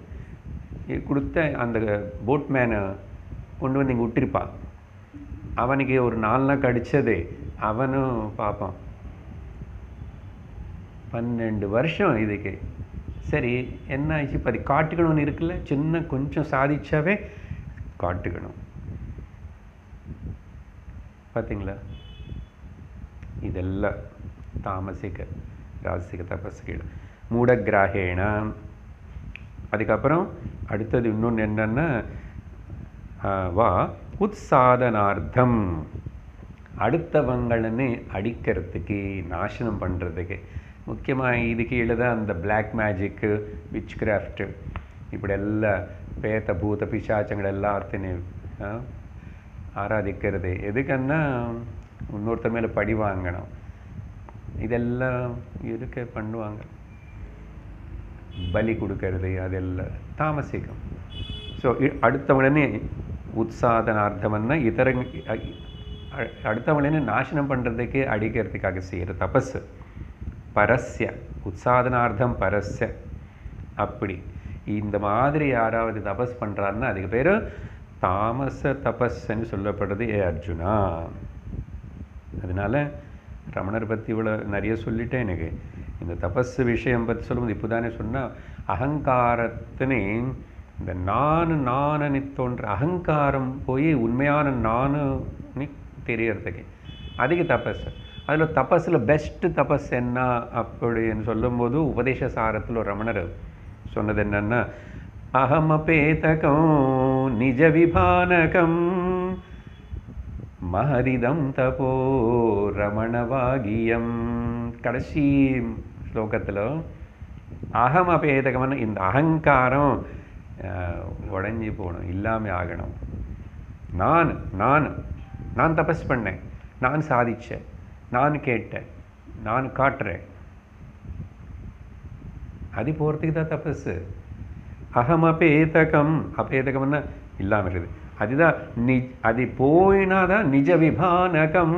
கொடுத்த அந்த போட்மேனை கொண்டு வந்து இங்கே விட்டிருப்பான். அவனுக்கு ஒரு 4 நாள் கடிச்சது அவனும் பார்ப்பான். 12 வருஷம் இதுக்கு. சரி, என்ன ஆச்சு? இப்போ அது காட்டுக்கணும்னு இருக்குல்ல, சின்ன கொஞ்சம் சாதிச்சாவே காட்டுக்கணும். பார்த்தீங்களா? இதெல்லாம் தாமசிக ராஜசிக தபஸ்கள். மூடகிராகேண. அதுக்கப்புறம் அடுத்தது இன்னொன்று என்னன்னா வா உத்சாதனார்த்தம், அடுத்தவங்களன்னு அடிக்கிறதுக்கு, நாசனம் பண்ணுறதுக்கு. முக்கியமாக இதுக்கு தான் அந்த பிளாக் மேஜிக்கு, விச் கிராஃப்ட்டு, இப்படி எல்லாம் பேத்த பூத பிசாச்சங்கள் எல்லாத்தையும் ஆராதிக்கிறது. எதுக்குன்னா இன்னொருத்தர் மேலே பழி வாங்கணும். இதெல்லாம் இருக்க பண்ணுவாங்க. பலி கொடுக்கறது அதெல்லாம் தாமசிக்கும். ஸோ அடுத்தவங்களே உற்சாதனார்த்தம்னா அடுத்தவங்களே நாசனம் பண்ணுறதுக்கு அடிக்கிறதுக்காக செய்கிற தபஸ். பரஸ்ய உற்சாதனார்த்தம் பரஸ்ய. அப்படி இந்த மாதிரி யாராவது தபஸ் பண்ணுறாருன்னா அதுக்கு பேர் தாமச தபஸ்ன்னு சொல்லப்படுறது அர்ஜுனா. அதனால ரமணர் பற்றி இவ்வளோ நிறைய சொல்லிட்டேன். எனக்கு இந்த தபஸ் விஷயம் பற்றி சொல்லும்போது இப்போ தானே சொன்னால் அகங்காரத்தினே இந்த நானு தோன்ற அகங்காரம் போய் உண்மையான நானு தெரியறதுக்கு அதுக்கு தபஸ். அதில் தபஸில் பெஸ்ட்டு தபஸ் என்ன அப்படின்னு சொல்லும்போது உபதேச சாரத்தில் ஒரு ரமணர் சொன்னது என்னன்னா, அகமபேதகம் நிஜ விபானகம் மஹரிதம் தபோ ரமணவாகியம். கடைசி ஸ்லோகத்தில் அகமபேதகம்னு இந்த அகங்காரம் உடஞ்சி போகணும், இல்லாமல் ஆகணும். நான் தபஸ் பண்ணேன், நான் சாதித்தேன், நான் கேட்டேன், நான் காட்டுறேன், அது போகிறதுக்கு தான் தபஸ். அகமபேதகம், அபேதகம்னா இல்லாமல் இருக்குது. அதுதான் அது போயினாதான் நிஜ விபானகம்,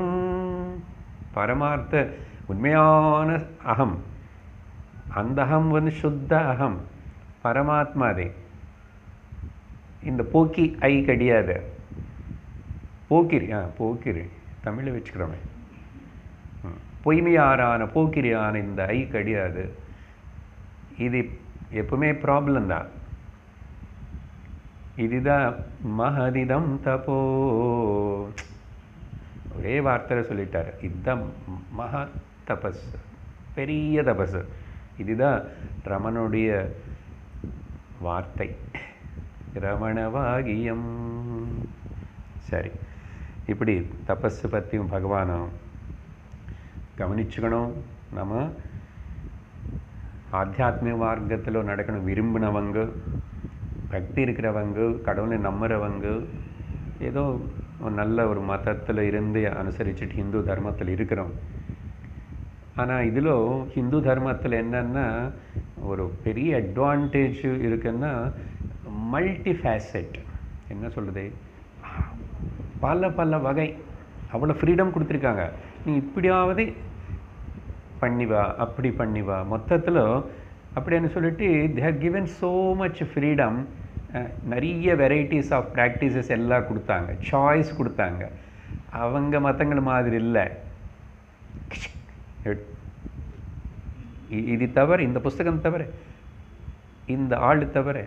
பரமார்த்த உண்மையான அகம். அந்த அகம் வந்து சுத்த அகம், பரமாத்மா. அதே இந்த போக்கி ஐ கிடையாது. போக்கிரி தமிழில் வச்சுக்கிறோமே, பொய்மையாரான போக்கிரியான இந்த ஐ கிடையாது. இது எப்பவுமே ப்ராப்ளம் தான். இதுதான் மஹதிதம் தபோ. ஒரே வார்த்தையில் சொல்லிட்டார், இதுதான் மகா தபஸ், பெரிய தபஸ். இதுதான் ரமனுடைய வார்த்தை, ரமணவாகியம். சரி, இப்படி தபஸ் பற்றியும் பகவானும் கவனிச்சுக்கணும். நம்ம ஆத்தியாத்மிக மார்க்கத்தில் நடக்கணும். விரும்பினவங்க, பக்தி இருக்கிறவங்க, கடவுளை நம்புறவங்க, ஏதோ நல்ல ஒரு மதத்தில் இருந்து அனுசரிச்சுட்டு ஹிந்து தர்மத்தில் இருக்கிறோம். ஆனால் இதில் ஹிந்து தர்மத்தில் என்னென்னா ஒரு பெரிய அட்வான்டேஜ் இருக்குன்னா மல்டி ஃபேசட். என்ன சொல்கிறது, பல வகை, அவ்வளோ ஃப்ரீடம் கொடுத்துருக்காங்க. நீ இப்படியாவது பண்ணிவா, அப்படி பண்ணிவா, மொத்தத்தில் அப்படின்னு சொல்லிட்டு they have given so much freedom. நிறைய வெரைட்டிஸ் ஆஃப் ப்ராக்டிசஸ் எல்லாம் கொடுத்தாங்க, சாய்ஸ் கொடுத்தாங்க. அவங்க மற்றங்கள் மாதிரி இல்லை. இது தவிர, இந்த புஸ்தகம் தவிர, இந்த ஆள் தவிர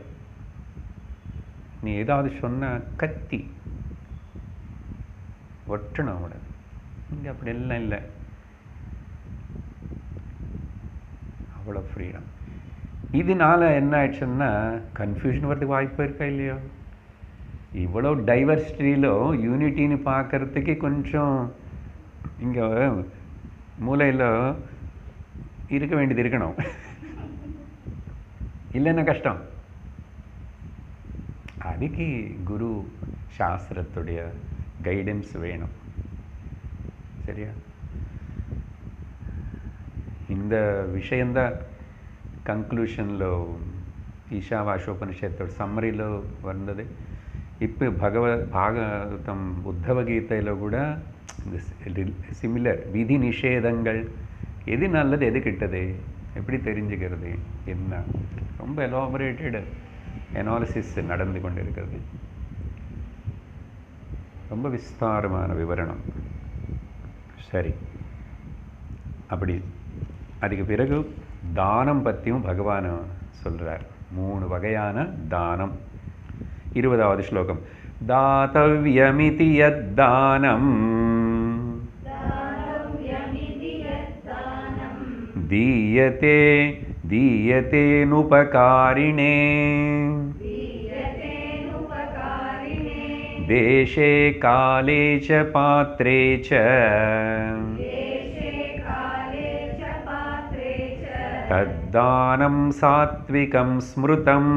நீ ஏதாவது சொன்ன கத்தி ஒட்டணும் அவட. இங்கே அப்படி எல்லாம் இல்லை, அவ்வளோ ஃப்ரீடம். இதனால என்ன ஆயிடுச்சுன்னா கன்ஃபியூஷன் வரதுக்கு வாய்ப்பு இருக்கா இல்லையோ? இவ்வளோ டைவர்சிட்டியில் யூனிட்டின்னு பார்க்கறதுக்கு கொஞ்சம் இங்கே மூலையில் இருக்க வேண்டியது இருக்கணும், இல்லைன்னா கஷ்டம். அதுக்கு குரு சாஸ்திரத்துடைய கைடன்ஸ் வேணும். சரியா? இந்த விஷயந்தான் கன்க்ளூஷனில் ஈஷாவாசோபனிஷத்தோட சம்மரியில் வந்தது. இப்போ பாகவதம் உத்தவகீதையில் கூட இந்த சிமிலர் விதி நிஷேதங்கள், எது நல்லது எது கிட்டது எப்படி தெரிஞ்சுக்கிறது, என்ன ரொம்ப எலாபரேட்டட் அனாலிசிஸ் நடந்து கொண்டு இருக்கிறது. ரொம்ப விஸ்தாரமான விவரணம். சரி, அப்படி அதுக்கு பிறகு தானம் பற்றியும் பகவான் சொல்கிறார். 3 வகையான தானம். 20வது ஸ்லோகம். தாத்தவ்யமிதி யத்தானம் தீயதே தீயதேனுபகாரிணே தேசே காலே ச பாத்ரே ச தத்தானம் சாத்விகம் ஸ்மிருதம்.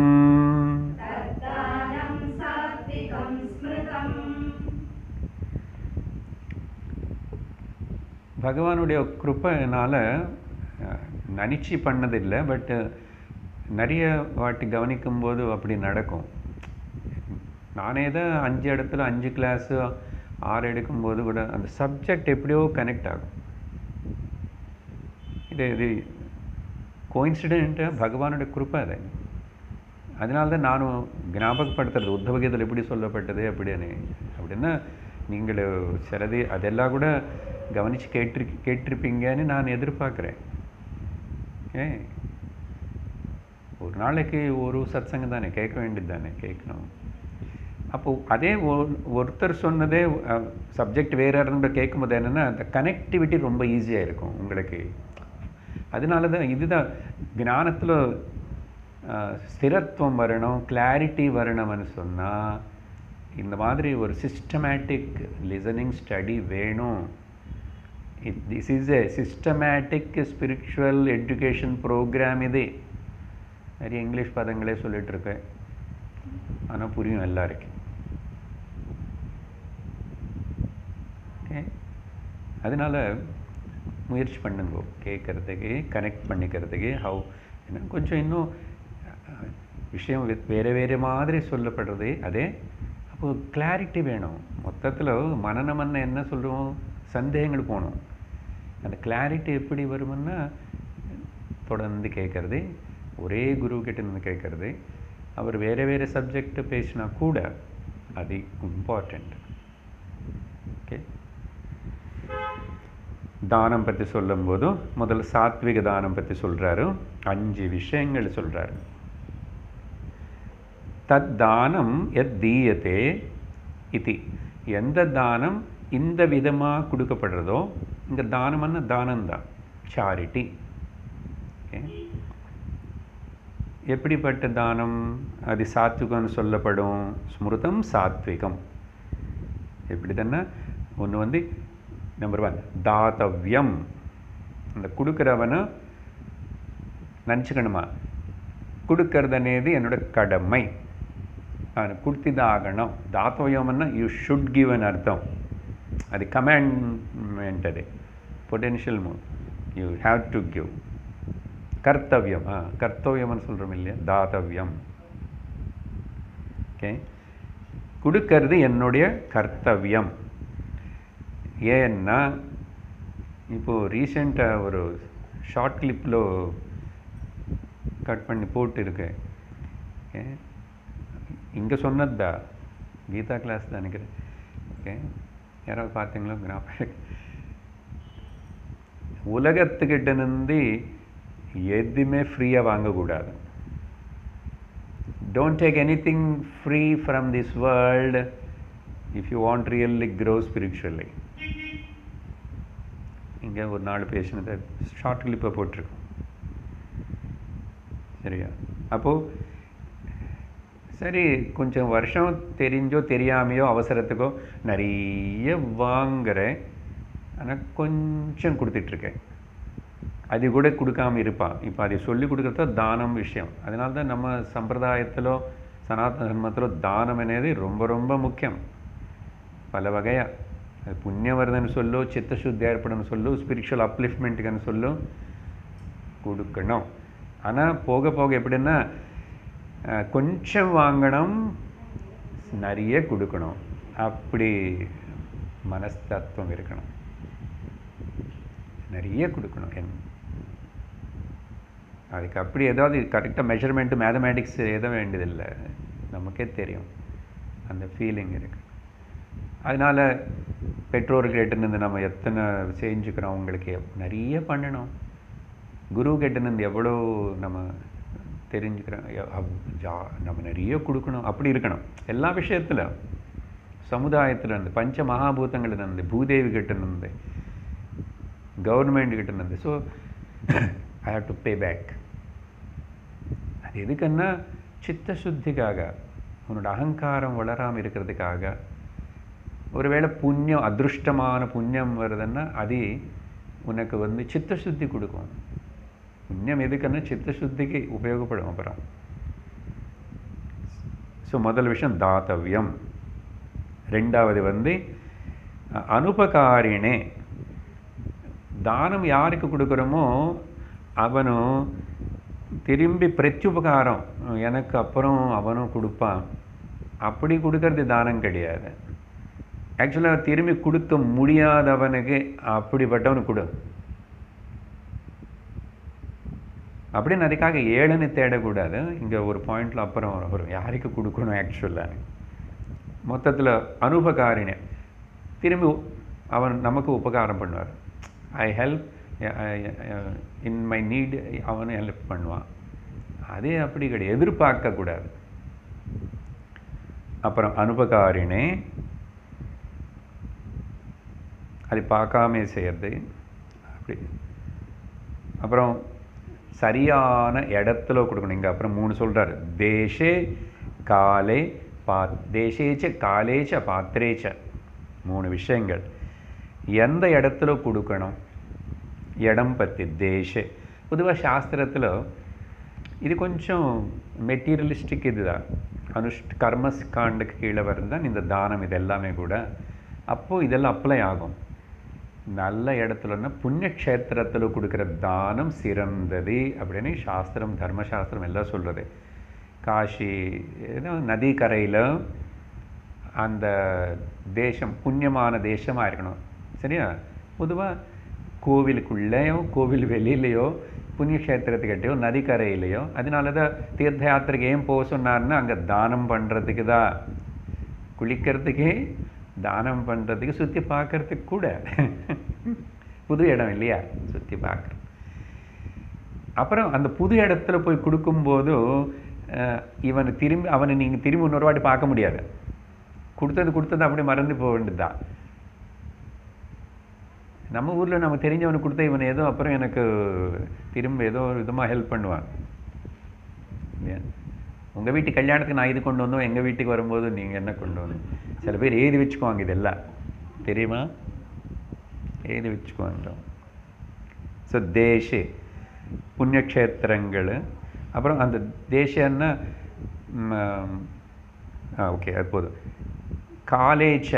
பகவானுடைய கிருப்பையினால் நினச்சி பண்ணதில்லை, பட் நிறைய வாட்டி கவனிக்கும்போது அப்படி நடக்கும். நானே தான் 5 இடத்துல 5 கிளாஸு ஆறு எடுக்கும்போது கூட அந்த சப்ஜெக்ட் எப்படியோ கனெக்ட் ஆகும். இது கோயின்சிடென்ட்டாக பகவானுடைய கிருப்பை அது. அதனால தான் நானும் ஞாபகப்படுத்துறது உத்தவகீதையில் எப்படி சொல்லப்பட்டது அப்படின்னா நீங்கள் சிலது அதெல்லாம் கூட கவனித்து கேட்டிருப்பீங்கன்னு நான் எதிர்பார்க்குறேன். ஒரு நாளைக்கு ஒரு சத்சங்கம் தானே கேட்க வேண்டியது தானே, கேட்கணும். அப்போது அதே ஒருத்தர் சொன்னதே சப்ஜெக்ட் வேறு இருந்து கேட்கும்போது என்னென்னா அந்த கனெக்டிவிட்டி ரொம்ப ஈஸியாக இருக்கும் உங்களுக்கு. அதனால தான் இதுதான் ஞானத்தில் ஸ்திரத்துவம் வரணும், கிளாரிட்டி வரணும்னு சொன்னால் இந்த மாதிரி ஒரு சிஸ்டமேட்டிக் லிசனிங் ஸ்டடி வேணும். This is a systematic spiritual education program. இது நிறைய இங்கிலீஷ் பதங்களே சொல்லிகிட்ருக்கேன், ஆனால் புரியும் எல்லாருக்கும். அதனால் முயற்சி பண்ணுங்க கேட்குறதுக்கு, கனெக்ட் பண்ணிக்கிறதுக்கு. ஏன்னா கொஞ்சம் இன்னும் விஷயம் வேறு வேறு மாதிரி சொல்லப்படுறது அதே. அப்போது கிளாரிட்டி வேணும். மொத்தத்தில் மனநமன்னு என்ன சொல்லுவோம், சந்தேகங்கள் போகணும். அந்த கிளாரிட்டி எப்படி வருமுன்னா தொடர்ந்து கேட்குறது, ஒரே குருக்கிட்ட இருந்து கேட்குறது. அவர் வேறு வேறு சப்ஜெக்ட் பேசினா கூட அது இம்பார்ட்டண்ட். ஓகே, தானம் பற்றி சொல்லும்போது முதல்ல சாத்விக தானம் பற்றி சொல்கிறாரு. 5 விஷயங்கள் சொல்கிறாரு. தத் தானம் எத் தீயத்தே இது, எந்த தானம் இந்த விதமாக கொடுக்கப்படுறதோ, இந்த தானம்னா தானம்தான், சாரிட்டி. ஓகே, எப்படிப்பட்ட தானம்? அது சாத்விகம்னு சொல்லப்படும். ஸ்மிருதம் சாத்விகம். எப்படி தானே ஒன்று நம்பர் 1 தாத்தவ்யம். அந்த கொடுக்குறவனை நினச்சிக்கணுமா, கொடுக்கறது అనేది என்னோட கடமை, நான் கொடுத்துதான் ஆகணும். தாத்தவ்யம்னா யூ ஷுட் கிவ்னு அர்த்தம். அது கமாண்ட்மெண்ட், அது potential move. You have to give. கர்த்தவியம், கர்த்தவியம்னு சொல்கிறோம் இல்லையா, தாத்தவ்யம். ஓகே, கொடுக்கறது என்னுடைய கர்த்தவியம். ஏன்னா இப்போது ரீசெண்டாக ஒரு ஷார்ட் கிளிப்பில் கட் பண்ணி போட்டு இருக்கு. ஓகே, இங்கே சொன்னதா கீதா கிளாஸ் தான் நினைக்கிறேன். ஓகே, யாராவது பார்த்தீங்களோ ஞாபகம். உலகத்துக்கிட்ட இருந்து எதுவுமே ஃப்ரீயாக வாங்கக்கூடாது. Don't take anything free from this world if you want really grow spiritually. இங்கே ஒரு 4 பேசினதை ஷார்ட் கிளிப்பை போட்டிருக்கோம். சரியா? அப்போது சரி, கொஞ்சம் வருஷம் தெரிஞ்சோ தெரியாமையோ அவசரத்துக்கோ நிறைய வாங்குகிறேன், ஆனால் கொஞ்சம் கொடுத்துட்ருக்கேன். அது கூட கொடுக்காமல் இருப்பான். இப்போ அதை சொல்லி கொடுக்குறத தானம் விஷயம். அதனால தான் நம்ம சம்பிரதாயத்திலோ சனாதன தர்மத்திலோ தானம் అనేది ரொம்ப ரொம்ப முக்கியம். பல வகையாக அது புண்ணியவர்தன்னு சொல்லோ, சித்தசுத்தி ஏற்படுன்னு சொல்லோ, ஸ்பிரிச்சுவல் அப்லிஃப்ட்மெண்ட்டுக்குன்னு சொல்லோ கொடுக்கணும். ஆனால் போக போக எப்படின்னா கொஞ்சம் வாங்கணும், நிறைய கொடுக்கணும், அப்படி மனஸ்தத்துவம் இருக்கணும். நிறைய கொடுக்கணும். அதுக்கு அப்படி ஏதாவது கரெக்டாக மெஷர்மெண்ட்டு மேத்தமேட்டிக்ஸ் எதுவும் வேண்டியதில்லை, நமக்கே தெரியும், அந்த ஃபீலிங் இருக்குது. அதனால் பெற்றோர்கிட்டேருந்து நம்ம எத்தனை செஞ்சுக்கிறோம், அவங்களுக்கு நிறைய பண்ணணும். குரு கிட்டேருந்து எவ்வளோ நம்ம தெரிஞ்சுக்கிறோம், நம்ம நிறைய கொடுக்கணும், அப்படி இருக்கணும். எல்லா விஷயத்தில் சமுதாயத்திலேருந்து, பஞ்ச மகாபூதங்கள்லேருந்து, பூதேவி கிட்டேருந்து, கவர்மெண்ட் கிட்டேருந்து. So I have to pay back. அது எதுக்குன்னா சித்தசுத்திக்காக, உன்னோட அகங்காரம் வளராமல் இருக்கிறதுக்காக. ஒருவேளை புண்ணியம், அதிருஷ்டமான புண்ணியம் வருதுன்னா அது உனக்கு சித்தசுத்தி கொடுக்கும். புண்ணியம் எதுக்குன்னா சித்தசுத்திக்கு உபயோகப்படும். அப்புறம் ஸோ முதல் விஷயம் தாத்தவ்யம். ரெண்டாவது அனுபகாரினே. தானம் யாருக்கு கொடுக்குறோமோ அவனும் திரும்பி பிரத்யுபகாரம் எனக்கு அப்புறம் அவனும் கொடுப்பான். அப்படி கொடுக்கறது தானம் கிடையாது. ஆக்சுவலாக திரும்பி கொடுக்க முடியாதவனுக்கு அப்படிப்பட்டவனுக்கு கொடு. அப்படின்னு அதுக்காக ஏழைன்னு தேடக்கூடாது. இங்கே ஒரு பாயிண்டில் அப்புறம் வரும் யாருக்கு கொடுக்கணும் ஆக்சுவலாக. மொத்தத்தில் அனுபகாரினே திரும்பி அவன் நமக்கு உபகாரம் பண்ணுவார். I help in my NEET, அவனை ஹெல்ப் பண்ணுவான். அதே அப்படி கிடையாது, எதிர்பார்க்கக்கூடாது. அப்புறம் அனுபகாரினே அது பார்க்காம செய்யறது அப்படி. அப்புறம் சரியான இடத்துல கொடுக்கணும். இங்கே அப்புறம் 3 சொல்கிறார். தேசே காலே தேசேச்ச காலேச்ச பாத்திரேச்ச, 3 விஷயங்கள். எந்த இடத்துல கொடுக்கணும், இடம் பற்றி. தேசே பொதுவாக சாஸ்திரத்தில் இது கொஞ்சம் மெட்டீரியலிஸ்டிக். இதுதான் கர்மஸ்காண்டுக்கு கீழே வருது தான் இந்த தானம். இது எல்லாமே கூட அப்போது இதெல்லாம் அப்ளை ஆகும். நல்ல இடத்துலன்னா புண்ணியக்ஷேத்திரத்தில் கொடுக்குற தானம் சிறந்தது அப்படின்னு சாஸ்திரம், தர்மசாஸ்திரம் எல்லாம் சொல்கிறது. காஷி நதி கரையில் அந்த தேசம் புண்ணியமான தேசமாக இருக்கணும். சரியா? பொதுவாக கோவிலுக்குள்ளேயோ கோவில் வெளியிலையோ புண்ணியக்ஷேத்திரத்துக்கிட்டேயோ நதிக்கரையிலையோ, அதனால தான் தீர்த்த யாத்திரைக்கு ஏன் போக சொன்னார்னா அங்கே தானம் பண்ணுறதுக்கு தான். குளிக்கிறதுக்கே தானம் பண்ணுறதுக்கு, சுற்றி பார்க்கறதுக்கு கூட புது இடம் இல்லையா சுற்றி பார்க்குறது. அப்புறம் அந்த புது இடத்துல போய் கொடுக்கும்போது அவனை நீங்கள் திரும்பி இன்னொரு வாட்டி பார்க்க முடியாது. கொடுத்தது அப்படியே மறந்து போக வேண்டியதுதான். நம்ம ஊரில் நம்ம தெரிஞ்சவனுக்கு கொடுத்த இவன் ஏதோ அப்புறம் எனக்கு திரும்ப ஏதோ ஒரு விதமாக ஹெல்ப் பண்ணுவான் இல்லையா? உங்கள் வீட்டு கல்யாணத்துக்கு நான் இது கொண்டு வந்தோம், எங்கள் வீட்டுக்கு வரும்போது நீங்கள் என்ன கொண்டு வந்தோம். சில பேர் எழுதி வச்சுக்குவாங்க, இதெல்லாம் தெரியுமா, எழுதி வச்சுக்குவாங்க. ஸோ தேசே புண்ணியக்ஷேத்திரங்கள். அப்புறம் அந்த தேசன்னா ஓகே அது போதும். காலேச்ச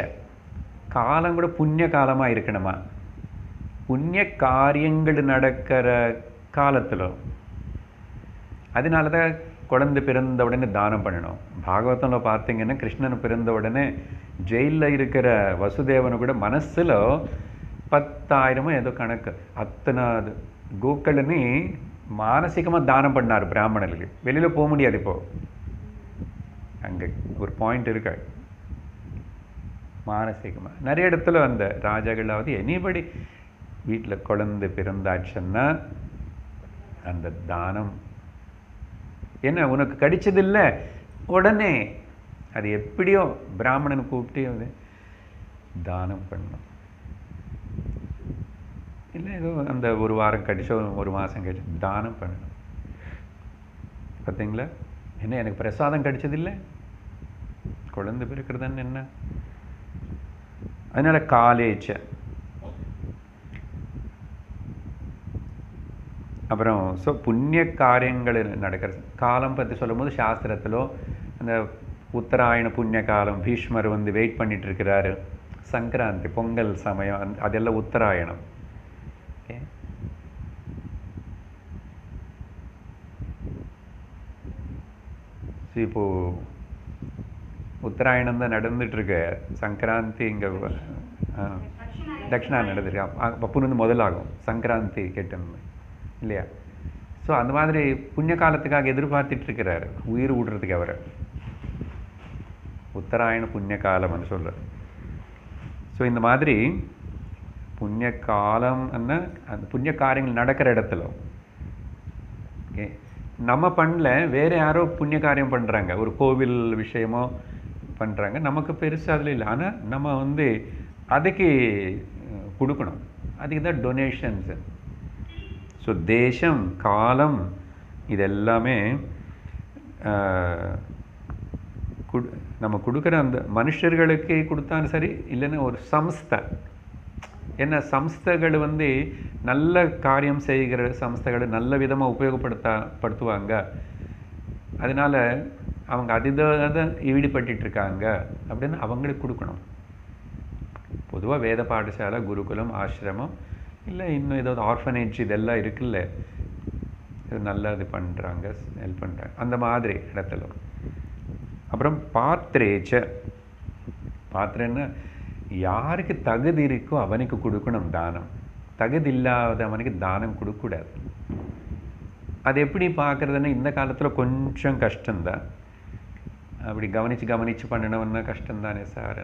காலம் கூட புண்ணிய காலமாக இருக்கணுமா. புண்ணிய காரியங்கள் நடக்கிற காலத்தில். அதனால தான் குழந்தை பிறந்த உடனே தானம் பண்ணணும். பாகவதத்தில் பார்த்தீங்கன்னா கிருஷ்ணன் பிறந்த உடனே ஜெயிலில் இருக்கிற வசுதேவனை கூட மனசில் 10,000 ஏதோ கணக்கு அத்தனை கோக்கள்னு மானசீகமாக தானம் பண்ணார் பிராமணர்களுக்கு. வெளியில் போக முடியாது. இப்போது அங்கே ஒரு பாயிண்ட் இருக்கு, மானசீகமாக நிறைய இடத்துல அந்த ராஜாக்களாவது எனிபடி வீட்டில் குழந்தை பிறந்தாச்சுன்னா அந்த தானம் என்ன உனக்கு கிடைச்சதில்லை உடனே அது எப்படியோ பிராமணனை கூப்பிட்டு அது தானம் பண்ணணும். இல்லை ஏதோ அந்த ஒரு வாரம் கழிச்சோ ஒரு மாதம் கழிச்சு தானம் பண்ணணும். பார்த்தீங்களா? என்ன எனக்கு பிரசாதம் கிடைச்சதில்லை, குழந்தை பிறக்கிறதுன்னு என்ன. அதனால காலேச்ச. அப்புறம் ஸோ புண்ணிய காரியங்கள் நடக்கிற காலம் பற்றி சொல்லும் போது சாஸ்திரத்திலோ அந்த உத்தராயண புண்ணிய காலம், பீஷ்மர் வந்து வெயிட் பண்ணிட்டு இருக்கிறாரு, சங்கராந்தி பொங்கல் சமயம், அதெல்லாம் உத்தராயணம். ஓகே, இப்போது உத்தராயணம் தான் நடந்துட்டுருக்கு, சங்கராந்தி இங்கே தட்சிணா நடந்துருக்கு. அப்போ வந்து முதலாகும் சங்கராந்தி கேட்டோம் இல்லையா? ஸோ அந்த மாதிரி புண்ணிய காலத்துக்காக எதிர்பார்த்துட்டு இருக்கிறாரு, உயிர் விடுறதுக்கு அவர். உத்தராயண புண்ணிய காலம்னு சொல்கிறார். ஸோ இந்த மாதிரி புண்ணிய காலம்னா அந்த புண்ணிய காரியங்கள் நடக்கிற இடத்துல ஓகே நம்ம பண்ணல, வேறு யாரோ புண்ணிய காரியம் பண்ணுறாங்க, ஒரு கோவில் விஷயமோ பண்ணுறாங்க, நமக்கு பெருசாக அதில் இல்லை. ஆனால் நம்ம வந்து அதுக்கு கொடுக்கணும், அதுக்கு தான் டொனேஷன்ஸு. ஸோ தேசம் காலம் இதெல்லாமே நம்ம கொடுக்குற அந்த மனுஷர்களுக்கு கொடுத்தாலும் சரி, இல்லைன்னா ஒரு சம்ஸ்தை. என்ன சம்ஸ்தைகள் வந்து நல்ல காரியம் செய்கிற சம்ஸ்தைகள் நல்ல விதமாக உபயோகப்படுத்துவாங்க, அதனால அவங்க அதிதாக ஈடுபட்டுருக்காங்க அப்படின்னு அவங்களுக்கு கொடுக்கணும். பொதுவாக வேத பாடசாலை, குருகுலம், ஆசிரமம், இல்லை இன்னும் ஏதாவது ஆர்ஃபனேஜ் இதெல்லாம் இருக்குல்ல, இது நல்லா இது பண்ணுறாங்க, ஹெல்ப் பண்ணுறாங்க அந்த மாதிரி இடத்துல. அப்புறம் பாத்திரேச்ச. பாத்திரன்னா யாருக்கு தகுதி இருக்கோ அவனுக்கு கொடுக்கணும் தானம். தகுதி இல்லாதவனுக்கு தானம் கொடுக்கக்கூடாது. அது எப்படி பார்க்குறதுன்னா இந்த காலத்தில் கொஞ்சம் கஷ்டம்தான். அப்படி கவனித்து பண்ணணும்னா கஷ்டம்தானே சார்.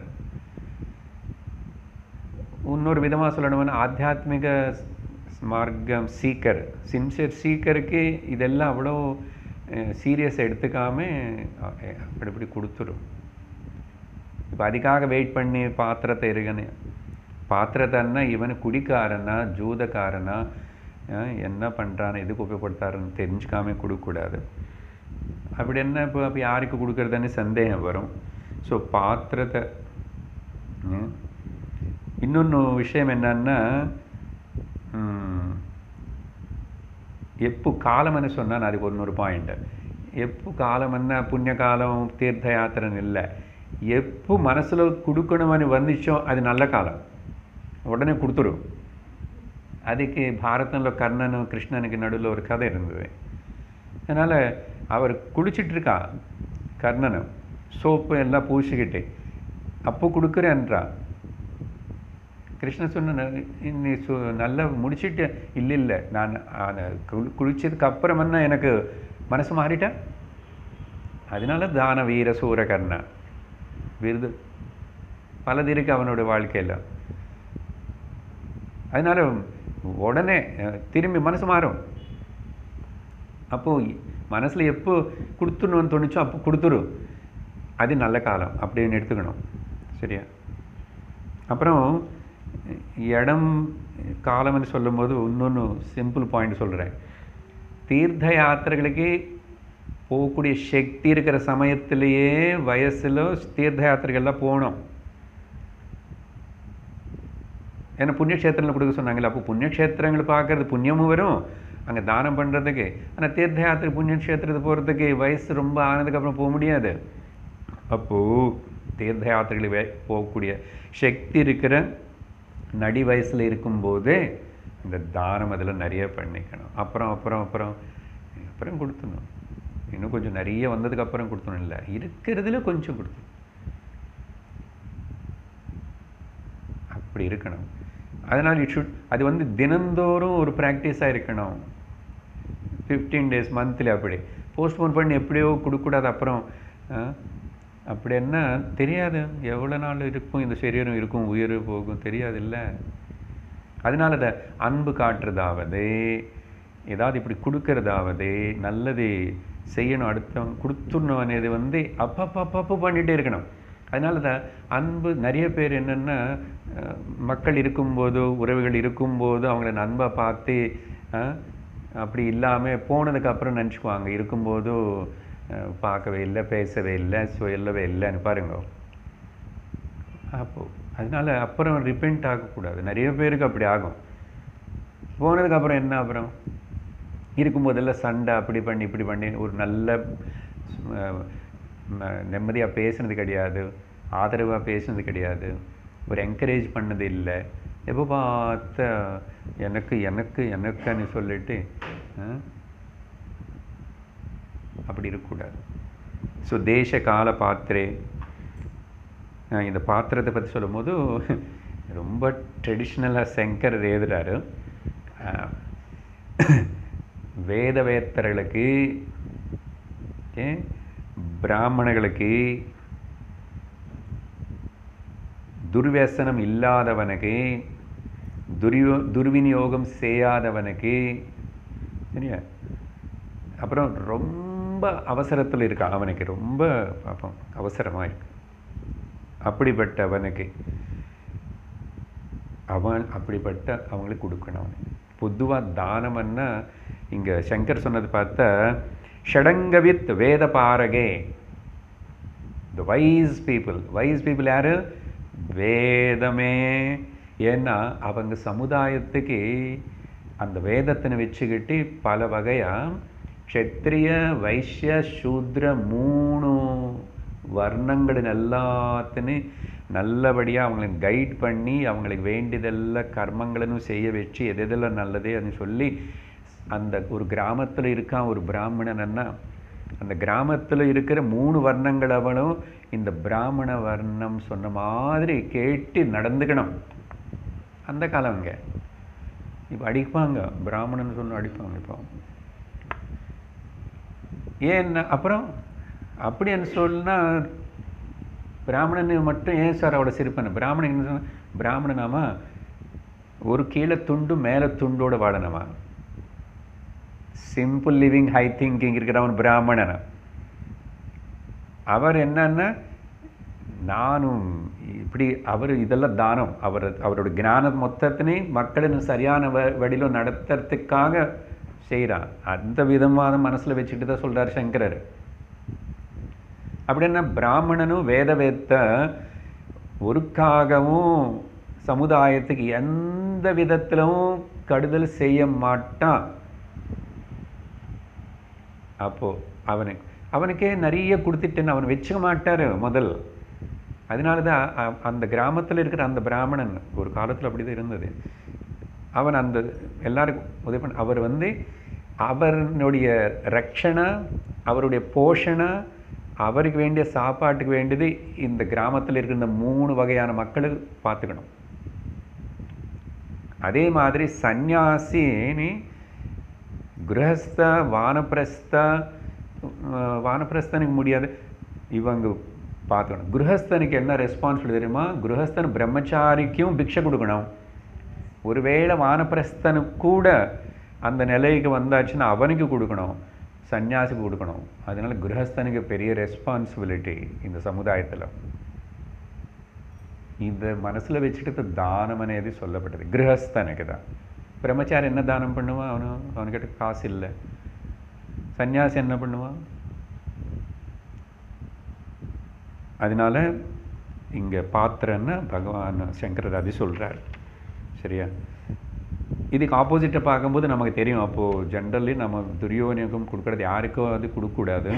இன்னொரு விதமாக சொல்லணும்னா ஆத்தியாத்மிக மார்க்கம் சீக்கர், சின்சியர் சீக்கருக்கு இதெல்லாம் அவ்வளோ சீரியஸ் எடுத்துக்காமல் அப்படி கொடுத்துரும். இப்போ அதுக்காக வெயிட் பண்ணி பாத்திரத்தை இருகன்னு பாத்திரத்தைன்னா இவன் குடிக்காரனா ஜூதக்காரனா என்ன பண்ணுறான்னு எதுக்கு உபயோகப்படுத்தாருன்னு தெரிஞ்சுக்காம கொடுக்கக்கூடாது. அப்படி என்ன இப்போ யாருக்கு கொடுக்குறதுன்னு சந்தேகம் வரும். ஸோ பாத்திரத்தை இன்னொன்று விஷயம் என்னன்னா எப்போ காலம்னு சொன்னால் நான் அதுக்கு இன்னொரு பாயிண்ட். எப்போ காலம்னா புண்ணிய காலம் தீர்த்த யாத்திரைன்னு இல்லை. எப்போ மனசில் கொடுக்கணும்னு வந்துச்சோ அது நல்ல காலம், உடனே கொடுத்துரும். அதுக்கு பாரதத்தில் கர்ணனும் கிருஷ்ணனுக்கு நடுவில் ஒரு கதை இருந்தது. அதனால் அவர் குளிச்சிட்ருக்கா கர்ணனும் சோப்பு எல்லாம் பூசிக்கிட்டு, அப்போ கொடுக்குறேன்றா. கிருஷ்ணன் சொன்ன நீ நல்லா முடிச்சுட்டு இல்லை நான் குளிச்சதுக்கு அப்புறம்னா எனக்கு மனசு மாறிட்டேன். அதனால தான வீர சூரகர்ணா விருது பலது இருக்கு அவனோட வாழ்க்கையில். அதனால உடனே திரும்பி மனசு மாறும். அப்போது மனசில் எப்போ கொடுத்துடணும்னு தோணுச்சோ அப்போ கொடுத்துரும். அது நல்ல காலம் அப்படின்னு எடுத்துக்கணும். சரியா? அப்புறம் இடம் காலம்னு சொல்லும்போது இன்னொன்று சிம்பிள் பாயிண்ட் சொல்கிறேன். தீர்த்த யாத்திரைகளுக்கு போகக்கூடிய சக்தி இருக்கிற சமயத்திலேயே வயசில் தீர்த்த யாத்திரைகள்லாம் போகணும். ஏன்னா புண்ணியக்ஷேத்திரங்கள் கொடுக்க சொன்னாங்களே, அப்போ புண்ணியக்ஷேத்திரங்கள் பார்க்கறது புண்ணியமும் வரும் அங்கே தானம் பண்ணுறதுக்கு. ஆனால் தீர்த்த யாத்திரை புண்ணியக்ஷேத்திரத்துக்கு போகிறதுக்கு வயசு ரொம்ப ஆனதுக்கப்புறம் போக முடியாது. அப்போது தீர்த்த யாத்திரைகள் போகக்கூடிய சக்தி இருக்கிற நடி வயசில் இருக்கும்போதே இந்த தானம் அதில் நிறைய பண்ணிக்கணும். அப்புறம் அப்புறம் அப்புறம் அப்புறம் கொடுத்துடணும். இன்னும் கொஞ்சம் நிறைய வந்ததுக்கப்புறம் கொடுத்தணும் இல்லை, இருக்கிறதுல கொஞ்சம் கொடுத்தணும். அப்படி இருக்கணும். அதனால் அது தினந்தோறும் ஒரு ப்ராக்டிஸாக இருக்கணும். 15 days மந்த்லி அப்படி போஸ்ட்போன் பண்ணி எப்படியோ கொடுக்கக்கூடாது. அப்புறம் அப்படி என்ன தெரியாது எவ்வளோ நாள் இருக்கும், இந்த சரீரம் இருக்கும், உயிர் போகும் தெரியாது இல்லை. அதனால அதை அன்பு காட்டுறதாவது ஏதாவது இப்படி கொடுக்கறதாவது நல்லது செய்யணும், அடுத்தவங்க கொடுத்துடணும் అనేది அப்பப்போ பண்ணிகிட்டே இருக்கணும். அதனால தான் அன்பு நிறைய பேர் என்னென்னா மக்கள் இருக்கும்போதோ உறவுகள் இருக்கும்போது அவங்கள அன்பை பார்த்து அப்படி இல்லாமல் போனதுக்கப்புறம் நினச்சிக்குவாங்க இருக்கும்போதோ பார்க்கவே இல்லை, பேசவே இல்லை, சொல்லவே இல்லைன்னு பாருங்க. அப்போது அதனால் அப்புறம் ரிப்பெண்ட் ஆகக்கூடாது. நிறைய பேருக்கு அப்படி ஆகும். போனதுக்கப்புறம் என்ன அப்புறம் இருக்கும்போதெல்லாம் சண்டை அப்படி பண்ணி இப்படி பண்ணி ஒரு நல்ல நிம்மதியாக பேசுனது கிடையாது, ஆதரவாக பேசுனது கிடையாது, ஒரு என்கரேஜ் பண்ணது இல்லை. எப்போ பார்த்தா எனக்கு எனக்கு எனக்குன்னு சொல்லிட்டு அப்படி இருக்கக்கூடாது. ஸோ தேச கால பாத்திரே, இந்த பாத்திரத்தை பற்றி சொல்லும் போது ரொம்ப ட்ரெடிஷ்னலாக சங்கர் எழுதுறாரு. வேதவேத்தர்களுக்கு பிராமணர்களுக்கு துர்வியசனம் இல்லாதவனுக்கு துர்விநியோகம் செய்யாதவனுக்கு சரியா. அப்புறம் ரொம்ப அவசரத்தில் இருக்கான் அவனுக்கு, ரொம்ப பாப்போம் அவசரமாக இருக்கு, அப்படிப்பட்டவனுக்கு அப்படிப்பட்ட அவங்களுக்கு கொடுக்கணும். பொதுவாக தானம்னா இங்கே சங்கர் சொன்னது பார்த்தா ஷடங்கவித் வேத பாரகே, த வைஸ் பீப்புள் யாரு? வேதமே. ஏன்னா அவங்க சமுதாயத்துக்கு அந்த வேதத்தினை வச்சுக்கிட்டு பல வகையாக க்ஷத்ரிய வைஷ்ய சூத்ர 3 வர்ணங்களின் எல்லாத்தையும் நல்லபடியாக அவங்களுக்கு கைட் பண்ணி அவங்களுக்கு வேண்டியதெல்லாம் கர்மங்களும் செய்ய வச்சு எதெல்லாம் நல்லதே அப்படின்னு சொல்லி அந்த ஒரு கிராமத்தில் இருக்கான் ஒரு பிராமணன்னா அந்த கிராமத்தில் இருக்கிற 3 வர்ணங்கள் அவளும் இந்த பிராமண வர்ணம் சொன்ன மாதிரி கேட்டு நடந்துக்கணும். அந்த காலங்க. இப்போ அடிப்பாங்க, பிராமணன் சொன்ன அடிப்பாங்க. இப்போ ஏன்னா அப்புறம் அப்படின்னு சொன்னால் பிராமணன் மட்டும் ஏன் சார் அவளை சிரிப்பேன்? பிராமணன் பிராமணனாமா ஒரு கீழே துண்டு மேலே துண்டோட வாழனமா? சிம்பிள் லிவிங் ஹை திங்கிங் இருக்கிறவன் பிராமணன். அவர் என்னன்னா நானும் இப்படி அவர் இதெல்லாம் தானம். அவரோட ஞானம் மொத்தத்தினையும் மக்களின் சரியான வழியில் நடத்துறதுக்காக செய்கிறான். அந்த விதமான மனசில் வச்சுட்டு தான் சொல்கிறார் சங்கரர். அப்படின்னா பிராமணனும் வேதவேத்த ஒருக்காகவும் சமுதாயத்துக்கு எந்த விதத்திலும் கடுதல் செய்ய மாட்டான். அப்போது அவனுக்கே நிறைய கொடுத்துட்டேன்னு அவன் வச்சுக்க மாட்டார் முதல். அதனால தான் அந்த கிராமத்தில் இருக்கிற அந்த பிராமணன் ஒரு காலத்தில் அப்படி தான் இருந்தது. அவன் அந்த எல்லாருக்கும் உதவி பண்ண அவர் அவருடைய ரட்சணை, அவருடைய போஷணை, அவருக்கு வேண்டிய சாப்பாட்டுக்கு வேண்டியது இந்த கிராமத்தில் இருக்கிற இந்த 3 வகையான மக்களுக்கு பார்த்துக்கணும். அதே மாதிரி சந்நியாசினி கிரகஸ்த வானப்பிரஸ்தனுக்கு முடியாது, இவங்க பார்த்துக்கணும். கிரகஸ்தனுக்கு என்ன ரெஸ்பான்சிபிலிட்டி தெரியுமா? கிரகஸ்தன் பிரம்மச்சாரிக்கும் பிக்ஷை கொடுக்கணும். ஒருவேளை வானப்பிரஸ்தனுக்கு கூட அந்த நிலைக்கு வந்தாச்சுன்னா அவனுக்கு கொடுக்கணும், சன்னியாசிக்கு கொடுக்கணும். அதனால கிரகஸ்தனுக்கு பெரிய ரெஸ்பான்சிபிலிட்டி இந்த சமுதாயத்தில். இந்த மனசில் வச்சுட்டு தானம் అనేది சொல்லப்பட்டது கிரகஸ்தனுக்கு தான். பிரம்மச்சாரி என்ன தானம் பண்ணுவான்? அவனுக்கிட்ட காசு இல்லை. சன்னியாசி என்ன பண்ணுவான்? அதனால இங்கே பாத்திரன்னு பகவான் சங்கரர் அது சொல்கிறார். சரியா? இதுக்கு ஆப்போசிட்டை பார்க்கும்போது நமக்கு தெரியும். அப்போது ஜென்ரலி நம்ம துரியோதனுக்கும் கொடுக்குறது யாருக்கும் அது கொடுக்கக்கூடாது.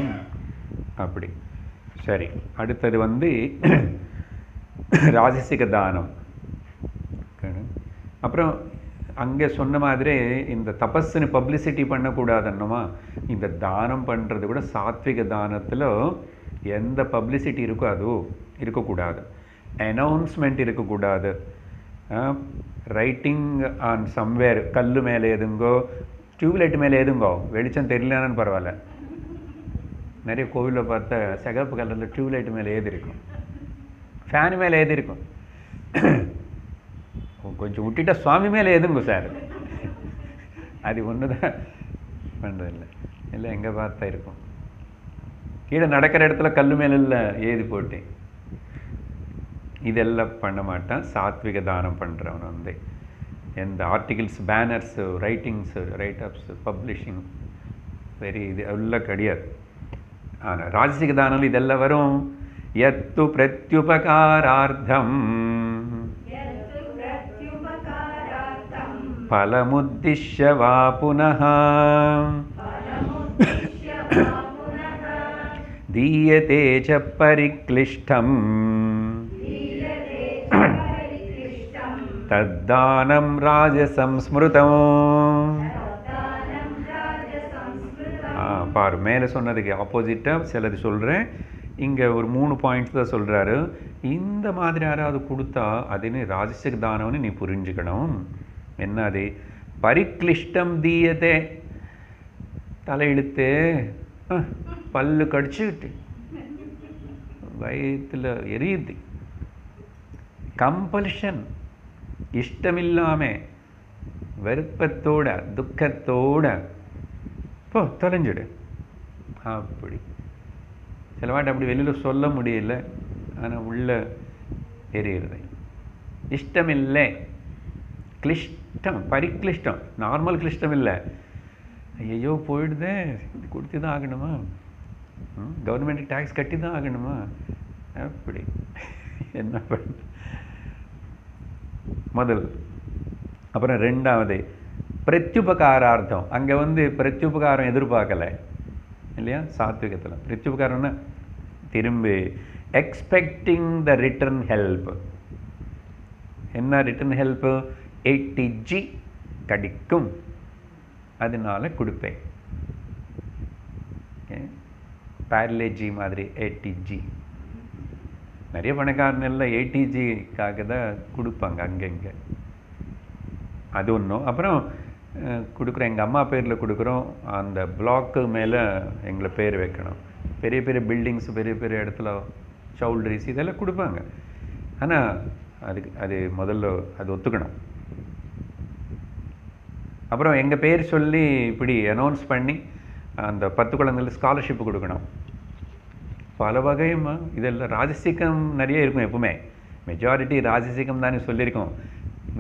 அப்படி சரி. அடுத்தது ராஜசிக தானம். அப்புறம் அங்கே சொன்ன மாதிரி இந்த தபஸ்ஸுன்னு பப்ளிசிட்டி பண்ணக்கூடாதுன்னுமா, இந்த தானம் பண்ணுறது கூட சாத்விக தானத்தில் எந்த பப்ளிசிட்டி இருக்கோ அது இருக்கக்கூடாது, அனௌன்ஸ்மெண்ட் இருக்கக்கூடாது. ரைட்டிங் ஆன் சம்வேர், கல் மேலே எதுங்கோ, டியூப்லைட் மேலே எதுங்கோ, வெளிச்சம் தெரியலன்னு பரவாயில்ல. நிறைய கோவிலில் பார்த்தா சிகப்பு கலரில் டியூப்லைட் மேலே ஏது இருக்கும், ஃபேன் மேலே ஏது இருக்கும். கொஞ்சம் விட்டுட்டா சுவாமி மேலே எதுங்க சார், அது ஒன்று தான் பண்ணுறதில்லை. இல்லை எங்கே பார்த்தா இருக்கும். கீழே நடக்கிற இடத்துல கல் மேலே இல்லை ஏது போட்டேன். இதெல்லாம் பண்ண மாட்டான். சாத்விக தானம் பண்ணுறவன் எந்த ஆர்டிகிள்ஸ், பேனர்ஸு, ரைட்டிங்ஸு, ரைட்டப்ஸு, பப்ளிஷிங் இது எல்லாம் கிடையாது. ஆனால் ராஜசிக தானம் இதெல்லாம் வரும். யத்து பிரத்யுபகாரார்த்தம் பலமுத்திஷ்ய வா புனः தீயதே ச பரிக்ளிஷ்டம் தத்தானம் ராஜசம்ஸ்மிருதம். பாரு, மேலே சொன்னதுக்கு ஆப்போசிட்டாக சிலது சொல்கிறேன். இங்கே ஒரு 3 பாயிண்ட்ஸ் தான் சொல்கிறாரு. இந்த மாதிரி யாராவது கொடுத்தா அதுன்னு ராஜசிக தானம்னு நீ புரிஞ்சுக்கணும். என்ன அது? பரிக்ளிஷ்டம் தீயதே, தலையிழுத்து பல்லு கடிச்சுக்கிட்டு வயிற்றில் எரியுது, கம்பல்ஷன், இஷ்டமில்லாமல் வெறுப்பத்தோட துக்கத்தோட போ தொலைஞ்சிடு. அப்படி சில வாட்டி அப்படி வெளியில் சொல்ல முடியல, ஆனால் உள்ள எரியுறது. இஷ்டமில்லை, கிளிஷ்டம், பரிக்ளிஷ்டம், நார்மல் கிளிஷ்டம் இல்லை. ஐயோ போயிடுதே, இது கொடுத்து தான் ஆகணுமா, கவர்மெண்ட்டுக்கு டேக்ஸ் கட்டி தான் ஆகணுமா, அப்படி என்ன பண்ண முதல். அப்புறம் ரெண்டாவது பிரத்யுபகாரார்த்தம். அங்கே பிரத்யுபகாரம் எதிர்பார்க்கலை இல்லையா? சாத்விகத்தில் பிரத்யுபகாரம்னா திரும்பி எக்ஸ்பெக்டிங் த ரிட்டர்ன் ஹெல்ப். என்ன ரிட்டர்ன் ஹெல்ப்பு? 80G கிடைக்கும், அதனால கொடுப்பேன். பேரலேஜி மாதிரி ஏடிஜி. நிறைய பணக்காரனெல்லாம் ஏடிஜிக்காக தான் கொடுப்பாங்க அங்கங்கே. அது ஒன்றும். அப்புறம் கொடுக்குறோம், எங்கள் அம்மா பேரில் கொடுக்குறோம், அந்த பிளாக்கு மேலே எங்களை பேர் வைக்கணும். பெரிய பெரிய பில்டிங்ஸ், பெரிய பெரிய இடத்துல சவுல்ட்ரிஸ் இதெல்லாம் கொடுப்பாங்க. ஆனால் அது முதல்ல அது ஒத்துக்கணும். அப்புறம் எங்கள் பேர் சொல்லி இப்படி அனௌன்ஸ் பண்ணி அந்த 10 குழந்தைகளுக்கு ஸ்காலர்ஷிப் கொடுக்கணும். பல வகையும் இதெல்லாம் ராஜசிகம் நிறைய இருக்கும். எப்பவுமே மெஜாரிட்டி ராஜசிகம் தானே சொல்லியிருக்கோம்.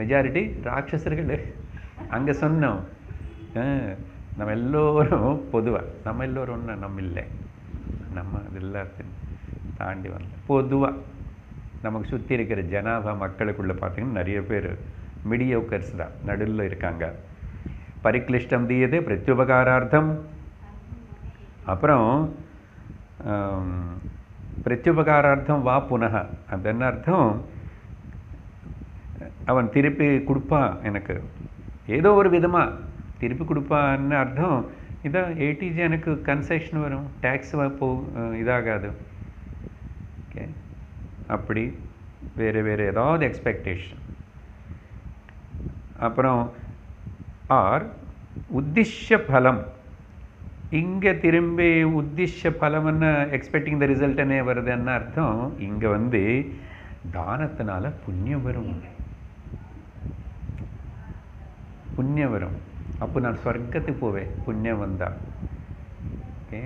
மெஜாரிட்டி ராட்சசர்கள் அங்கே சொன்னோம். நம்ம எல்லோரும் பொதுவாக, நம்ம எல்லோரும் ஒன்று நம்ம இல்லை, நம்ம அது எல்லாத்தையும் தாண்டி வந்த பொதுவாக நமக்கு சுற்றி இருக்கிற ஜனாபா மக்களுக்குள்ளே பார்த்தீங்கன்னா நிறைய பேர் மிடியோக்கர்ஸ் தான், நடுவில் இருக்காங்க. பரிக்ளிஷ்டம் தீயதே பிரத்யுபகாரார்த்தம். அப்புறம் பிரத்யுபகாரார்த்தம் வா புனக, அது என்ன அர்த்தம்? அவன் திருப்பி கொடுப்பான், எனக்கு ஏதோ ஒரு விதமாக திருப்பி கொடுப்பான்னு அர்த்தம். இதான் ஏடிஜி எனக்கு கன்செஷன் வரும், டேக்ஸ் இதாகாது. ஓகே, அப்படி வேறு வேறு ஏதாவது எக்ஸ்பெக்டேஷன். அப்புறம் ஆர் உத்திஷ்ய பலம். இங்கே திரும்பி உத்திஷ்ய பலம்னு எக்ஸ்பெக்டிங் த ரிசல்ட்னே வருதுன்னு அர்த்தம். இங்கே வந்து தானத்தினால புண்ணியம் வரும், புண்ணியம் வரும். அப்போ நான் சொர்க்கத்துக்கு போவேன் புண்ணியம் வந்தால். ஓகே,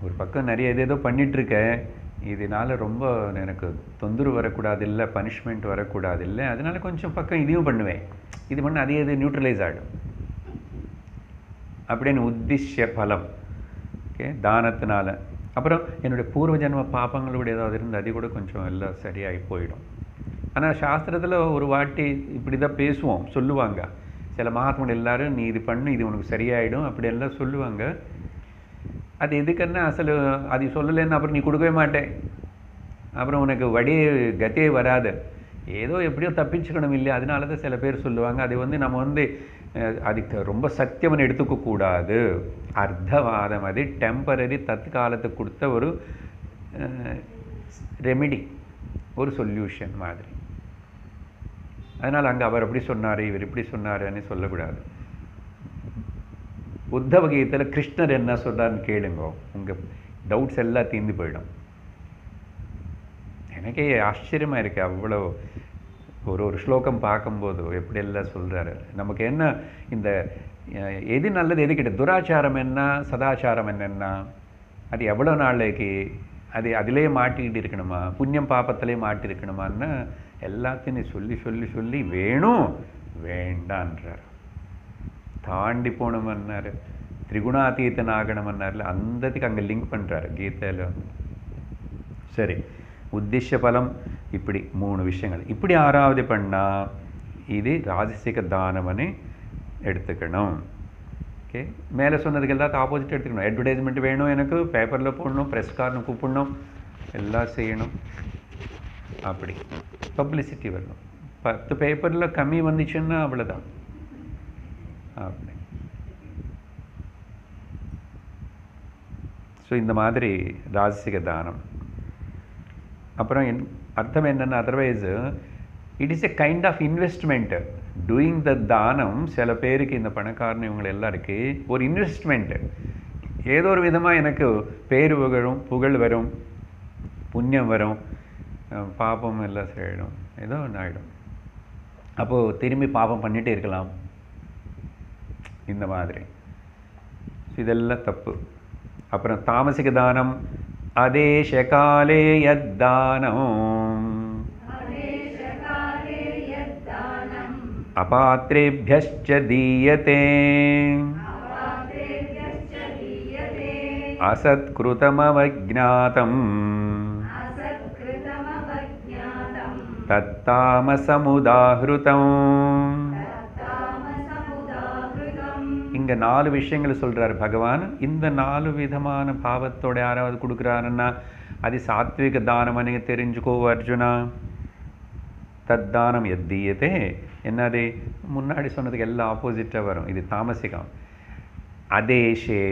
ஒரு பக்கம் நிறைய ஏதேதோ பண்ணிகிட்ருக்கேன், இதனால் ரொம்ப எனக்கு தொந்தரவு வரக்கூடாது இல்லை, பனிஷ்மெண்ட் வரக்கூடாது இல்லை, அதனால கொஞ்சம் பக்கம் இதையும் பண்ணுவேன். இது பண்ண அதே இது நியூட்ரலைஸ் ஆகிடும் அப்படின்னு உத்திஷ்ய பலம். ஓகே, தானத்தினால. அப்புறம் என்னுடைய பூர்வ ஜென்ம பாப்பங்களோட ஏதாவது இருந்து அது கூட கொஞ்சம் எல்லாம் சரியாகி போயிடும். ஆனால் சாஸ்திரத்தில் ஒரு வாட்டி இப்படி தான் பேசுவோம், சொல்லுவாங்க சில மகாத்மாக்கள் எல்லாரும், நீ இது பண்ணு இது உனக்கு சரியாயிடும் அப்படி எல்லாம் சொல்லுவாங்க. அது எதுக்குன்னா அசல் அது சொல்லலைன்னு அப்புறம் நீ கொடுக்கவே மாட்டேன், அப்புறம் உனக்கு வடியே கத்தியே வராது, ஏதோ எப்படியோ தப்பிச்சுக்கணும் இல்லையா. அதனால தான் சில பேர் சொல்லுவாங்க. அது வந்து நம்ம வந்து அதுக்கு ரொம்ப சத்தியம்னு எடுத்துக்கக்கூடாது. அர்த்தவாதம், அது டெம்பரரி தற்காலத்துக்கு கொடுத்த ஒரு ரெமிடி, ஒரு சொல்யூஷன் மாதிரி. அதனால் அங்கே அவர் அப்படி சொன்னார், இவர் இப்படி சொன்னாருன்னு சொல்லக்கூடாது. உத்தவ கீதையில் கிருஷ்ணர் என்ன சொல்கிறாருன்னு கேளுங்க, உங்கள் டவுட்ஸ் எல்லாம் தீர்ந்து போயிடும். எனக்கே ஆச்சரியமாக இருக்குது, அவ்வளோ ஒரு ஸ்லோகம் பார்க்கும்போது எப்படியெல்லாம் சொல்கிறாரு. நமக்கு என்ன இந்த எது நல்லது எது கிட்ட, துராச்சாரம் என்ன சதாச்சாரம் என்னென்னா, அது எவ்வளோ நாளைக்கு அது அதிலே மாட்டிக்கிட்டு இருக்கணுமா, புண்ணியம் பாப்பத்திலே மாட்டிருக்கணுமான்னு எல்லாத்தையும் சொல்லி சொல்லி சொல்லி வேணும் வேண்டான்றார். தாண்டி போகணுமன்னார், திரிகுணாதீத்தன் ஆகணுமன்னார்ல, அந்ததுக்கு அங்கே லிங்க் பண்ணுறாரு கீதையில். சரி, உத்திஷ்ய பலம் இப்படி 3 விஷயங்கள். இப்படி 6வது பண்ணால் இது ராஜசிக தானம்னு எடுத்துக்கணும். ஓகே, மேலே சொன்னதுக்கு எல்லாத்தையும் ஆப்போசிட் எடுத்துக்கணும். அட்வர்டைஸ்மெண்ட் வேணும், எனக்கு பேப்பரில் போடணும், ப்ரெஸ்காரனு கூப்பிடணும், எல்லாம் செய்யணும். அப்படி பப்ளிசிட்டி வரணும். 10 பேப்பரில் கம்மி வந்துச்சுன்னா அவ்வளோதான். அப்படி ஸோ இந்த மாதிரி ராஜசிக தானம். அப்புறம் அர்த்தம் என்னென்னா, otherwise it is a kind of investment. Doing the தானம் சில பேருக்கு, இந்த பணக்காரன் இவங்க எல்லாருக்கு ஒரு இன்வெஸ்ட்மெண்ட்டு. ஏதோ ஒரு விதமாக எனக்கு பேர் புகழ் வரும், புண்ணியம் வரும், பாபம் எல்லாம் செய்யணும், ஏதோ ஒன்று ஆகிடும். அப்போது திரும்பி பாபம் பண்ணிகிட்டே இருக்கலாம். இந்த மாதிரி இதெல்லாம் தப்பு. அப்புறம் தாமசிக தானம், அதேஷகாலே யத்தானம் அபாத்ரேभ्यश्च दीयते असत्कृतमवज्ञातं தத்தாமசமுதாஹ்ருதம். இங்கே 4 விஷயங்கள் சொல்கிறார் பகவான். இந்த 4 விதமான பாவத்தோட யாராவது கொடுக்குறாருன்னா அது சாத்விக தானம்னு தெரிஞ்சுக்கோ அர்ஜுனா. தத்தானம் எத்தீயதே என்னது, முன்னாடி சொன்னதுக்கு எல்லாம் ஆப்போசிட்டாக வரும். இது தாமசிகம். அதேஷே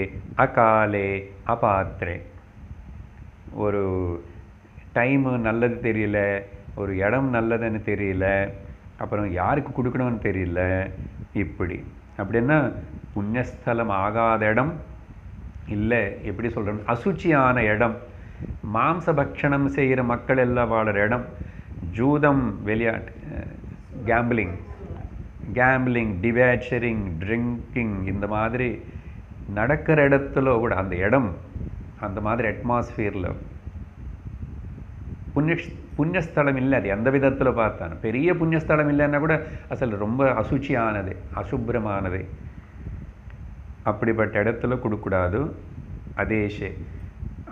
அகாலே அபாத்ரே, ஒரு டைமு நல்லது தெரியல, ஒரு இடம் நல்லதுன்னு தெரியல, அப்புறம் யாருக்கு கொடுக்கணும்னு தெரியல. இப்படி அப்படின்னா புண்ணியஸ்தலம் ஆகாத இடம் இல்லை, எப்படி சொல்கிறோம், அசுச்சியான இடம், மாம்ச பக்ஷணம் செய்கிற மக்கள் எல்லாம் வாழற இடம், ஜூதம் விளையாட்டு, கேம்பிளிங், டிவேச்சரிங், ட்ரிங்கிங், இந்த மாதிரி நடக்கிற இடத்துல கூட அந்த இடம் அந்த மாதிரி அட்மாஸ்ஃபியரில் புண்ணியஸ்தலம் இல்லை. அது எந்த விதத்தில் பார்த்தானு பெரிய புண்ணியஸ்தலம் இல்லைன்னா கூட அசல் ரொம்ப அசுச்சியானது, அசுப்ரமானது. அப்படிப்பட்ட இடத்துல கொடுக்கூடாது.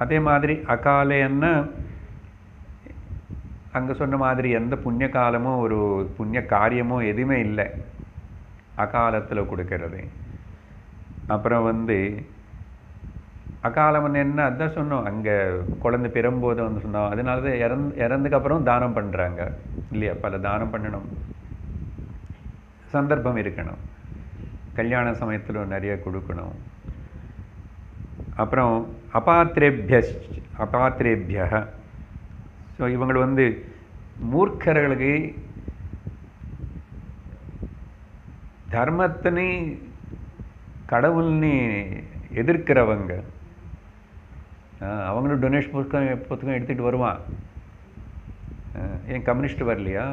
அதே மாதிரி அகாலேன்னா அங்கே சொன்ன மாதிரி எந்த புண்ணிய காலமோ ஒரு புண்ணிய காரியமோ எதுவுமே இல்லை அகாலத்தில் கொடுக்கறது. அப்புறம் அகாலம் என்ன, அதான் சொன்னோம், அங்கே குழந்தை பிறம்போது சொன்னோம். அதனால தான் இறந்துக்கப்புறம் தானம் பண்ணுறாங்க இல்லையா, பல தானம் பண்ணணும், சந்தர்ப்பம் இருக்கணும், கல்யாண சமயத்தில் நிறைய கொடுக்கணும். அப்புறம் அபாத்திரேபிய ஸோ இவங்க மூர்க்கர்களுக்கு தர்மத்தினி கடவுள்னி எதிர்க்கிறவங்க அவங்களும் டொனேஷன் புத்தகம் எடுத்துகிட்டு வருவான். ஏன் கம்யூனிஸ்ட் வரலையா,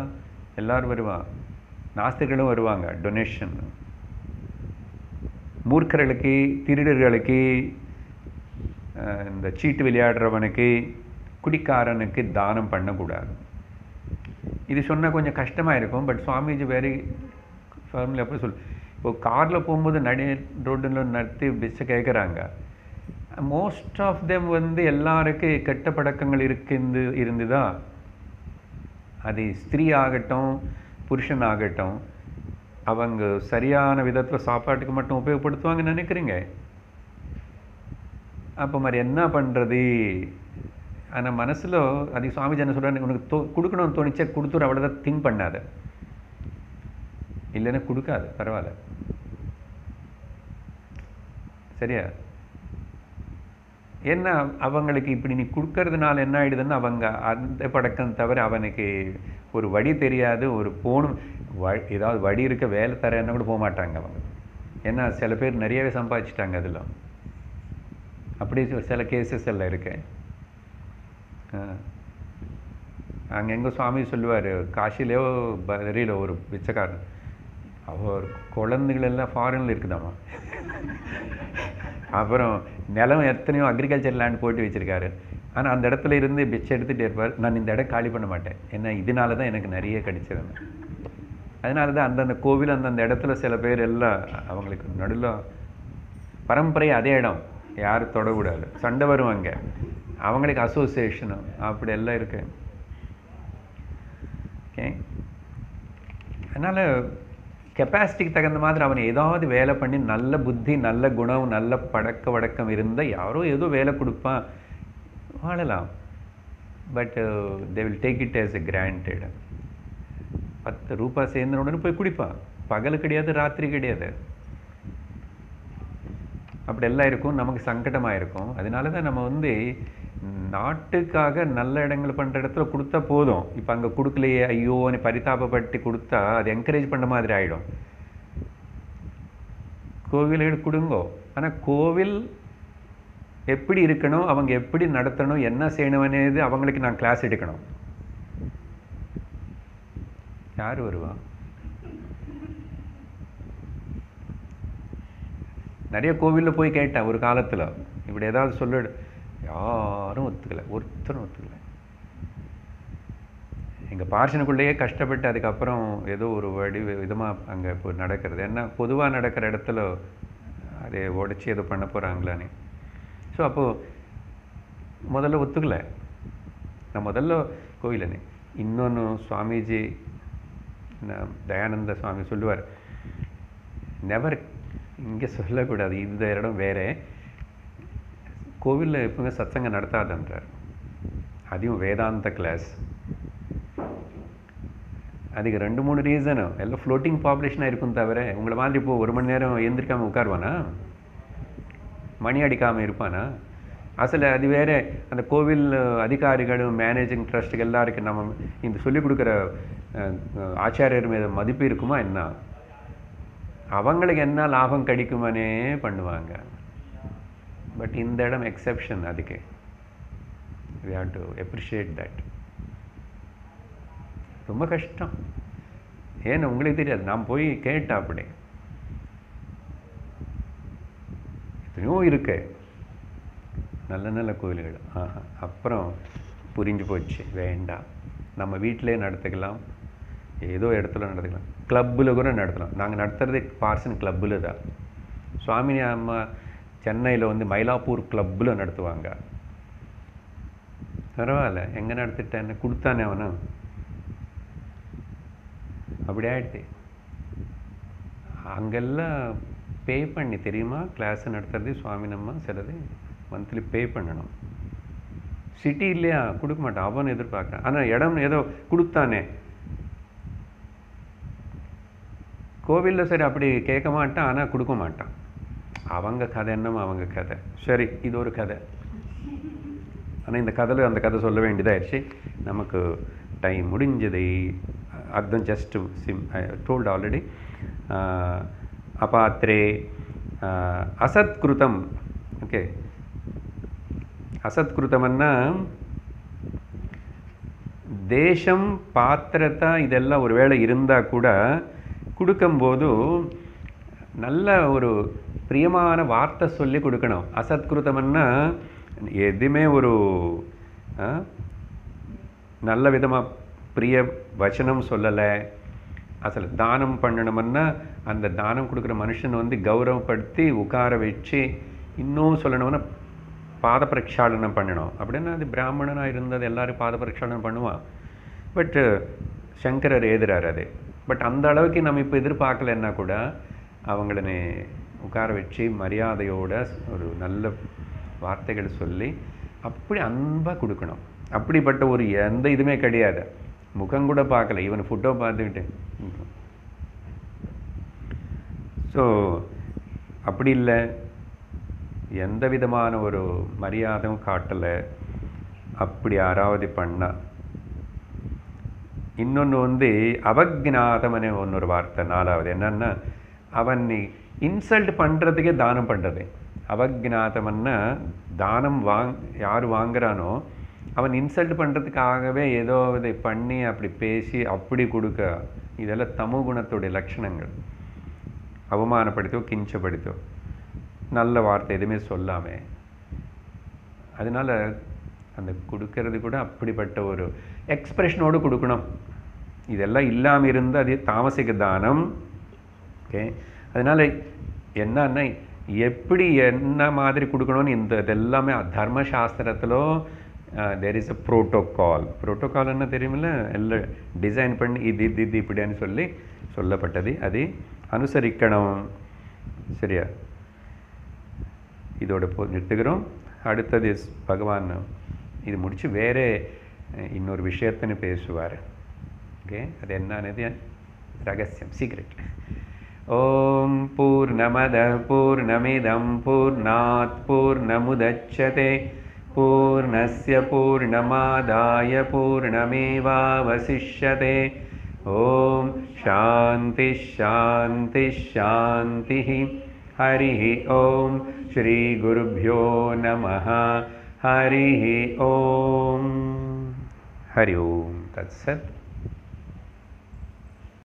எல்லோரும் வருவான், நாஸ்திகளும் வருவாங்க டொனேஷன். மூர்க்கர்களுக்கு, திருடர்களுக்கு, இந்த சீட்டு விளையாடுறவனுக்கு, குடிக்காரனுக்கு தானம் பண்ணக்கூடாது. இது சொன்னால் கொஞ்சம் கஷ்டமாக இருக்கும். பட் சுவாமிஜி வெரி ஃபேமிலி அப்படி இப்போ காரில் போகும்போது ரோட்டில் நடத்தி பிச்சை கேட்குறாங்க. மோஸ்ட் ஆஃப் தெம் எல்லாருக்கும் கெட்ட பழக்கங்கள் இருந்துதா, அது ஸ்திரீ ஆகட்டும் புருஷன் ஆகட்டும், அவங்க சரியான விதத்தில் சாப்பாட்டுக்கு மட்டும் உபயோகப்படுத்துவாங்கன்னு நினைக்கிறீங்க. அப்போ மாதிரி என்ன பண்ணுறது? ஆனால் மனசில் அது சுவாமிஜி என்ன சொல்கிறாரு, உனக்கு கொடுக்கணும்னு தோணிச்சா கொடுத்துரு, அவ்வளோதான், திங்க் பண்ணாத, இல்லைன்னா கொடுக்காது, பரவாயில்ல, சரியா? என்ன அவங்களுக்கு இப்படி நீ கொடுக்கறதுனால என்ன ஆகிடுதுன்னு அவங்க அந்த பழக்கம் தவிர அவனுக்கு ஒரு வழி தெரியாது. ஒரு போகணும் ஏதாவது வழி இருக்க வேலை தரேன்னா கூட போக மாட்டாங்க அவங்க. ஏன்னா சில பேர் நிறையவே சம்பாதிச்சிட்டாங்க அதில். அப்படி சில கேசஸ் எல்லாம் இருக்கு. அங்கே எங்கே சுவாமி சொல்லுவார், காசிலேயோ பரியில் ஒரு பிச்சைக்காரன், அவர் குழந்தைகள் எல்லாம் ஃபாரினில் இருக்குதாம்மா. அப்புறம் நிலம் எத்தனையோ அக்ரிகல்ச்சர் லேண்ட் போட்டு வச்சுருக்காரு. ஆனால் அந்த இடத்துல இருந்து பிச்சை எடுத்துகிட்டே இருப்பார். நான் இந்த இடம் காலி பண்ண மாட்டேன், ஏன்னா இதனால தான் எனக்கு நிறைய கிடைச்சிருந்தேன். அதனால தான் அந்தந்த கோவில் அந்தந்த இடத்துல சில பேர் எல்லாம் அவங்களுக்கு நடுவில் பரம்பரை அதே இடம், யாரும் தொடக்கூடாது, சண்டை வருவாங்க, அவங்களுக்கு அசோசியேஷனும் அப்படி எல்லாம் இருக்கு. ஓகே, அதனால் கெப்பாசிட்டிக்கு தகுந்த மாதிரி அவனை ஏதாவது வேலை பண்ணி நல்ல புத்தி, நல்ல குணம், நல்ல பழக்க வழக்கம் இருந்தால் யாரோ ஏதோ வேலை கொடுப்பான், வாழலாம். But they will take it as a granted. 10 ரூபாய் சேர்ந்த உடனே போய் குடிப்பான், பகல் கிடையாது, ராத்திரி கிடையாது, அப்படி எல்லாம் இருக்கும். நமக்கு சங்கடமாக இருக்கும். அதனால தான் நம்ம நாட்டுக்காக நல்ல இடங்கள் பண்ணுற இடத்துல கொடுத்தா போதும். இப்போ அங்கே கொடுக்கலையே ஐயோன்னு பரிதாபப்பட்டு கொடுத்தா அது என்கரேஜ் பண்ண மாதிரி ஆகிடும். கோவில்கள் கொடுங்கோ, ஆனால் கோவில் எப்படி இருக்கணும், அவங்க எப்படி நடத்தணும், என்ன செய்யணும்னு அவங்களுக்கு நான் கிளாஸ் எடுக்கணும். யார் வருவா? நிறைய கோவிலில் போய் கேட்டேன் ஒரு காலத்தில், இப்படி ஏதாவது சொல்லிடு, யாரும் ஒத்துக்கலை, ஒருத்தரும் ஒத்துக்கலை. எங்கள் பார்ஷனுக்குள்ளேயே கஷ்டப்பட்டு அதுக்கப்புறம் ஏதோ ஒரு விதமாக அங்கே இப்போ நடக்கிறது. ஏன்னா பொதுவாக நடக்கிற இடத்துல அதை உடச்சி ஏதோ பண்ண போகிறாங்களான்னு. ஸோ அப்போது முதல்ல ஒத்துக்கலை. நான் முதல்ல கோவிலனே. இன்னொன்று சுவாமிஜி தயானந்த சுவாமி சொல்லுவார், நெவர், இங்கே சொல்லக்கூடாது, இந்த இடம் வேறு, கோவிலில் எப்பவுமே சத்சங்கம் நடத்தாதுன்றார். அதையும் வேதாந்த கிளாஸ். அதுக்கு 2-3 ரீசனும். எல்லாம் ஃப்ளோட்டிங் பாப்புலேஷனாக இருக்கும் தவிர உங்களை மாதிரி இப்போது 1 மணி நேரம் எழுந்திரிக்காமல் உட்காருவானா, மணி அடிக்காமல் இருப்பானா? அசல அது வேறு அந்த கோவில் அதிகாரிகளும் மேனேஜிங் ட்ரஸ்ட்டுக்கு எல்லாருக்கும் நம்ம இந்த சொல்லிக் கொடுக்குற ஆச்சாரியர் மீது மதிப்பு இருக்குமா என்ன? அவங்களுக்கு என்ன லாபம் கிடைக்குமானே பண்ணுவாங்க. பட் இந்த இடம் எக்ஸெப்ஷன். அதுக்கு we have to appreciate that. ரொம்ப கஷ்டம். ஏன்னு உங்களுக்கு தெரியாது. நான் போய் கேட்டேன். அப்படி எத்தனையோ இருக்கு நல்ல நல்ல கோயில்கள். அப்புறம் புரிஞ்சு போச்சு, வேண்டாம், நம்ம வீட்டிலே நடத்திக்கலாம், ஏதோ இடத்துல நடத்திக்கலாம், கிளப்பில் கூட நடத்தலாம். நாங்கள் நடத்துறது பார்சன் கிளப்பில் தான். சுவாமினி அம்மா சென்னையில் வந்து மயிலாப்பூர் கிளப்பில் நடத்துவாங்க. பரவாயில்ல, எங்கே நடத்திட்டேன்னு கொடுத்தானே அவனும். அப்படி ஆயிடுச்சு. அங்கெல்லாம் பே பண்ணி தெரியுமா கிளாஸ் நடத்துறது. சுவாமி நம்ம சிலது மந்த்லி பே பண்ணணும். சிட்டி இல்லையா, கொடுக்க மாட்டான், அவன் எதிர்பார்க்குறான். ஆனால் இடம் ஏதோ கொடுத்தானே. கோவிலில் சரி அப்படி கேட்க மாட்டான், ஆனால் கொடுக்க மாட்டான். அவங்க கதை என்னமோ அவங்க கதை. சரி, இது ஒரு கதை. ஆனால் இந்த கதையில் அந்த கதை சொல்ல வேண்டியதாகிடுச்சு. நமக்கு டைம் முடிஞ்சது. அர்த்தம் ஜஸ்ட் டோல்ட் ஆல்ரெடி. அபாத்திரே அசத்கிருதம். ஓகே, அசத்கிருத்தம்னா தேசம் பாத்திரத்தை இதெல்லாம் ஒரு வேளை இருந்தால் கூட கொடுக்கும்போது நல்ல ஒரு பிரியமான வார்த்தை சொல்லி கொடுக்கணும். அசத்கிருத்தம்னா எதுவுமே ஒரு நல்ல விதமாக பிரிய வச்சனம் சொல்லலை. அசல் தானம் பண்ணணும்னா அந்த தானம் கொடுக்குற மனுஷன் வந்து கௌரவப்படுத்தி உட்கார வச்சு, இன்னும் சொல்லணும்னா பாத பிரக்ஷாலனம் பண்ணணும். அப்படின்னா அது பிராமணனாக இருந்தது எல்லாரும் பாத பிரக்ஷாலனம் பண்ணுவான். பட் சங்கரர் எழுதுறாரு அது. பட் அந்த அளவுக்கு நம்ம இப்போ எதிர்பார்க்கலன்னா கூட அவங்கள உட்கார வச்சு மரியாதையோட ஒரு நல்ல வார்த்தைகள் சொல்லி அப்படி அன்பாக கொடுக்கணும். அப்படிப்பட்ட ஒரு எந்த இதுவுமே கிடையாது. முகம் கூட பார்க்கல, ஈவன் ஃபோட்டோ பார்த்துக்கிட்டு. ஸோ அப்படி இல்லை, எந்த விதமான ஒரு மரியாதையும் காட்டலை. அப்படி யாராவது பண்ணால். இன்னொன்று வந்து அவக்ஞாதமனே ஒன்னொரு வார்த்தை, நாலாவது என்னன்னா அவன் இன்சல்ட் பண்ணுறதுக்கே தானம் பண்ணுறது. அவக்ஞாதம்னா தானம் யார் வாங்குறானோ அவன் இன்சல்ட் பண்ணுறதுக்காகவே ஏதோ இதை பண்ணி அப்படி பேசி அப்படி கொடுக்க. இதெல்லாம் தமோ குணத்துடைய லட்சணங்கள். அவமானப்படுத்தோ கிஞ்சப்படுத்தோ நல்ல வார்த்தை எதுவுமே சொல்லாமல். அதனால் அந்த கொடுக்கறது கூட அப்படிப்பட்ட ஒரு எக்ஸ்பிரஷனோடு கொடுக்கணும். இதெல்லாம் இல்லாமல் இருந்து அது தாமசிக தானம். ஓகே, அதனால் என்னன்னா எப்படி என்ன மாதிரி கொடுக்கணும்னு இதெல்லாமே தர்மசாஸ்திரத்தில் தேர் இஸ் அ ப்ரோட்டோகால் என்ன தெரியுமில்ல, எல்லாம் டிசைன் பண்ணி இது இப்படின்னு சொல்லி சொல்லப்பட்டது. அது அனுசரிக்கணும். சரியா, இதோட நிறுத்துக்கிறோம். அடுத்தது பகவான் இது முடித்து வேறு இன்னொரு விஷயத்தின்னு பேசுவார். ஓகே, அது என்னது ரகசியம், சீக்ரெட். ஓம் பூர்ணமத பூர்ணமிதம் பூர்ணாத் பூர்ணமுதச்யதே பூர்ணஸ்ய பூர்ணமாதாய பூர்ணமேவாவசிஷ்யதே. ஓம் சாந்தி சாந்தி சாந்தி. ஹரி ஓம். ஸ்ரீ குருப்யோ நமः. ஹரி ஓம். ஹரி ஓம். தத்சத்.